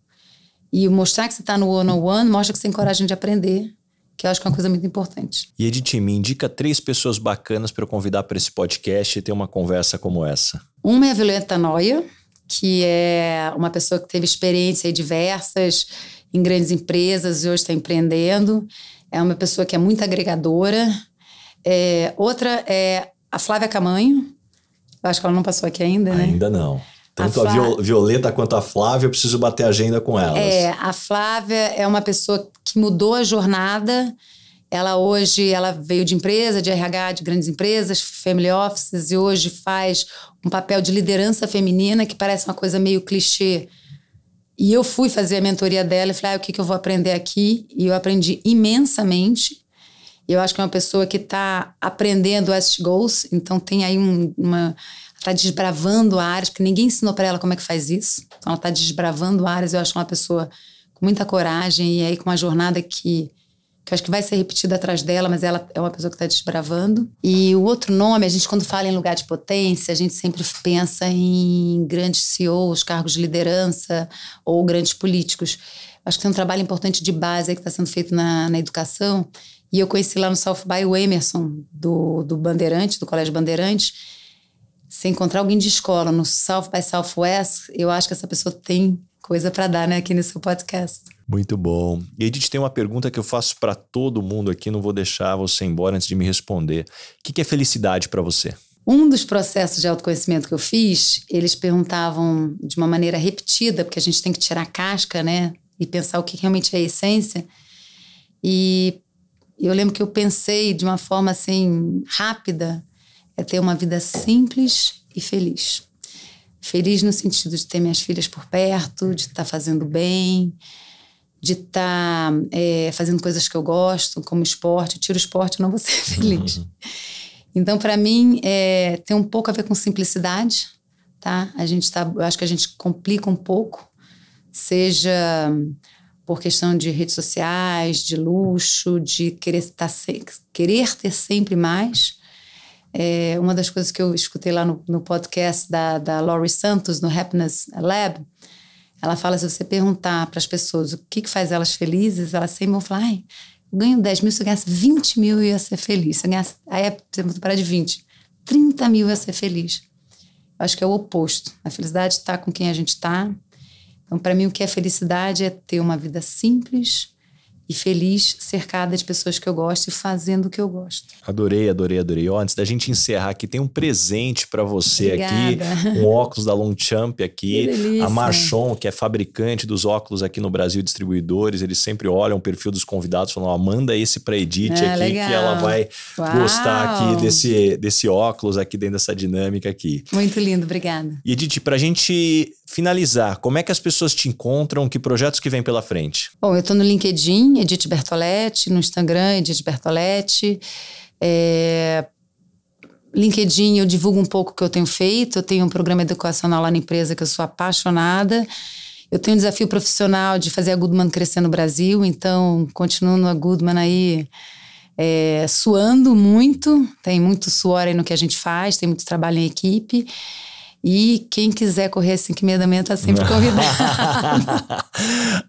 E mostrar que você está no one-on-one mostra que você tem coragem de aprender, que eu acho que é uma coisa muito importante. E Edith, me indica 3 pessoas bacanas para eu convidar para esse podcast e ter uma conversa como essa. Uma é a Violeta Noia, que é uma pessoa que teve experiência diversas em grandes empresas e hoje está empreendendo. É uma pessoa que é muito agregadora. Outra é a Flávia Camanho. Eu acho que ela não passou aqui ainda, né? Ainda não. Tanto a Violeta quanto a Flávia, eu preciso bater agenda com elas. A Flávia é uma pessoa que mudou a jornada. Ela veio de empresa, de RH, de grandes empresas, family offices, e hoje faz um papel de liderança feminina que parece uma coisa meio clichê. E eu fui fazer a mentoria dela e falei, o que eu vou aprender aqui? E eu aprendi imensamente. Eu acho que é uma pessoa que está aprendendo as goals, então tem aí está desbravando áreas, porque ninguém ensinou para ela como é que faz isso. Então ela está desbravando áreas, eu acho uma pessoa com muita coragem e aí com uma jornada que eu acho que vai ser repetida atrás dela, mas ela é uma pessoa que está desbravando. E o outro nome, a gente quando fala em lugar de potência, a gente sempre pensa em grandes CEOs, cargos de liderança ou grandes políticos. Acho que tem um trabalho importante de base aí que está sendo feito na educação. E eu conheci lá no South by o Emerson, do Bandeirantes, do Colégio Bandeirantes. Se encontrar alguém de escola no South by Southwest, eu acho que essa pessoa tem coisa para dar, né, aqui no seu podcast. Muito bom. E Edith, tem uma pergunta que eu faço para todo mundo aqui, não vou deixar você embora antes de me responder. O que é felicidade para você? Um dos processos de autoconhecimento que eu fiz, eles perguntavam de uma maneira repetida, porque a gente tem que tirar a casca, né, e pensar o que realmente é a essência. E eu lembro que eu pensei de uma forma assim rápida, é ter uma vida simples e feliz. Feliz no sentido de ter minhas filhas por perto, de estar fazendo bem, de estar fazendo coisas que eu gosto, como esporte. Eu tiro o esporte, eu não vou ser feliz. Então, para mim, tem um pouco a ver com simplicidade, tá? Eu acho que a gente complica um pouco, seja por questão de redes sociais, de luxo, de querer ter sempre mais. Uma das coisas que eu escutei lá no podcast da Laurie Santos, no Happiness Lab, ela fala, se você perguntar para as pessoas o que faz elas felizes, elas sempre vão falar, eu ganho 10 mil, se eu ganhasse 20 mil eu ia ser feliz. Se eu ganhasse, aí você vai parar de 20, 30 mil eu ia ser feliz. Eu acho que é o oposto. A felicidade está com quem a gente está. Então, para mim, o que é felicidade é ter uma vida simples e feliz, cercada de pessoas que eu gosto e fazendo o que eu gosto. Adorei. Antes da gente encerrar aqui, tem um presente para você. Obrigada. Aqui, um óculos da Longchamp aqui. Que delícia. A Marchon, que é fabricante dos óculos aqui no Brasil, distribuidores, eles sempre olham o perfil dos convidados e falam, manda esse para Edith aqui, legal. que ela vai gostar aqui desse óculos aqui dentro dessa dinâmica aqui. Muito lindo, obrigada. E Edith, pra gente finalizar, como é que as pessoas te encontram? Que projetos que vem pela frente? Bom, eu tô no LinkedIn, Edith Bertoletti, no Instagram, Edith Bertoletti. LinkedIn eu divulgo um pouco o que eu tenho feito, eu tenho um programa educacional lá na empresa que eu sou apaixonada. Eu tenho um desafio profissional de fazer a Goodman crescer no Brasil, então continuo na Goodman aí suando muito, tem muito suor aí no que a gente faz, tem muito trabalho em equipe. E quem quiser correr 5h30 da manhã está sempre convidado.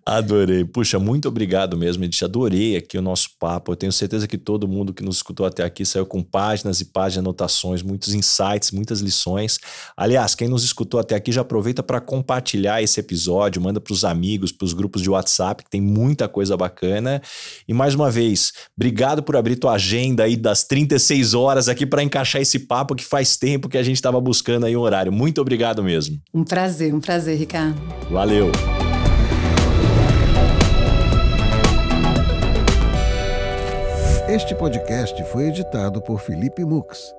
Adorei. Puxa, muito obrigado mesmo, Edith. Adorei aqui o nosso papo. Eu tenho certeza que todo mundo que nos escutou até aqui saiu com páginas e páginas de anotações, muitos insights, muitas lições. Aliás, quem nos escutou até aqui já aproveita para compartilhar esse episódio, manda para os amigos, para os grupos de WhatsApp, que tem muita coisa bacana. E mais uma vez, obrigado por abrir tua agenda aí das 36 horas aqui para encaixar esse papo que faz tempo que a gente estava buscando aí um horário. Muito obrigado mesmo. Um prazer, Ricardo. Valeu. Este podcast foi editado por Felipe Mux.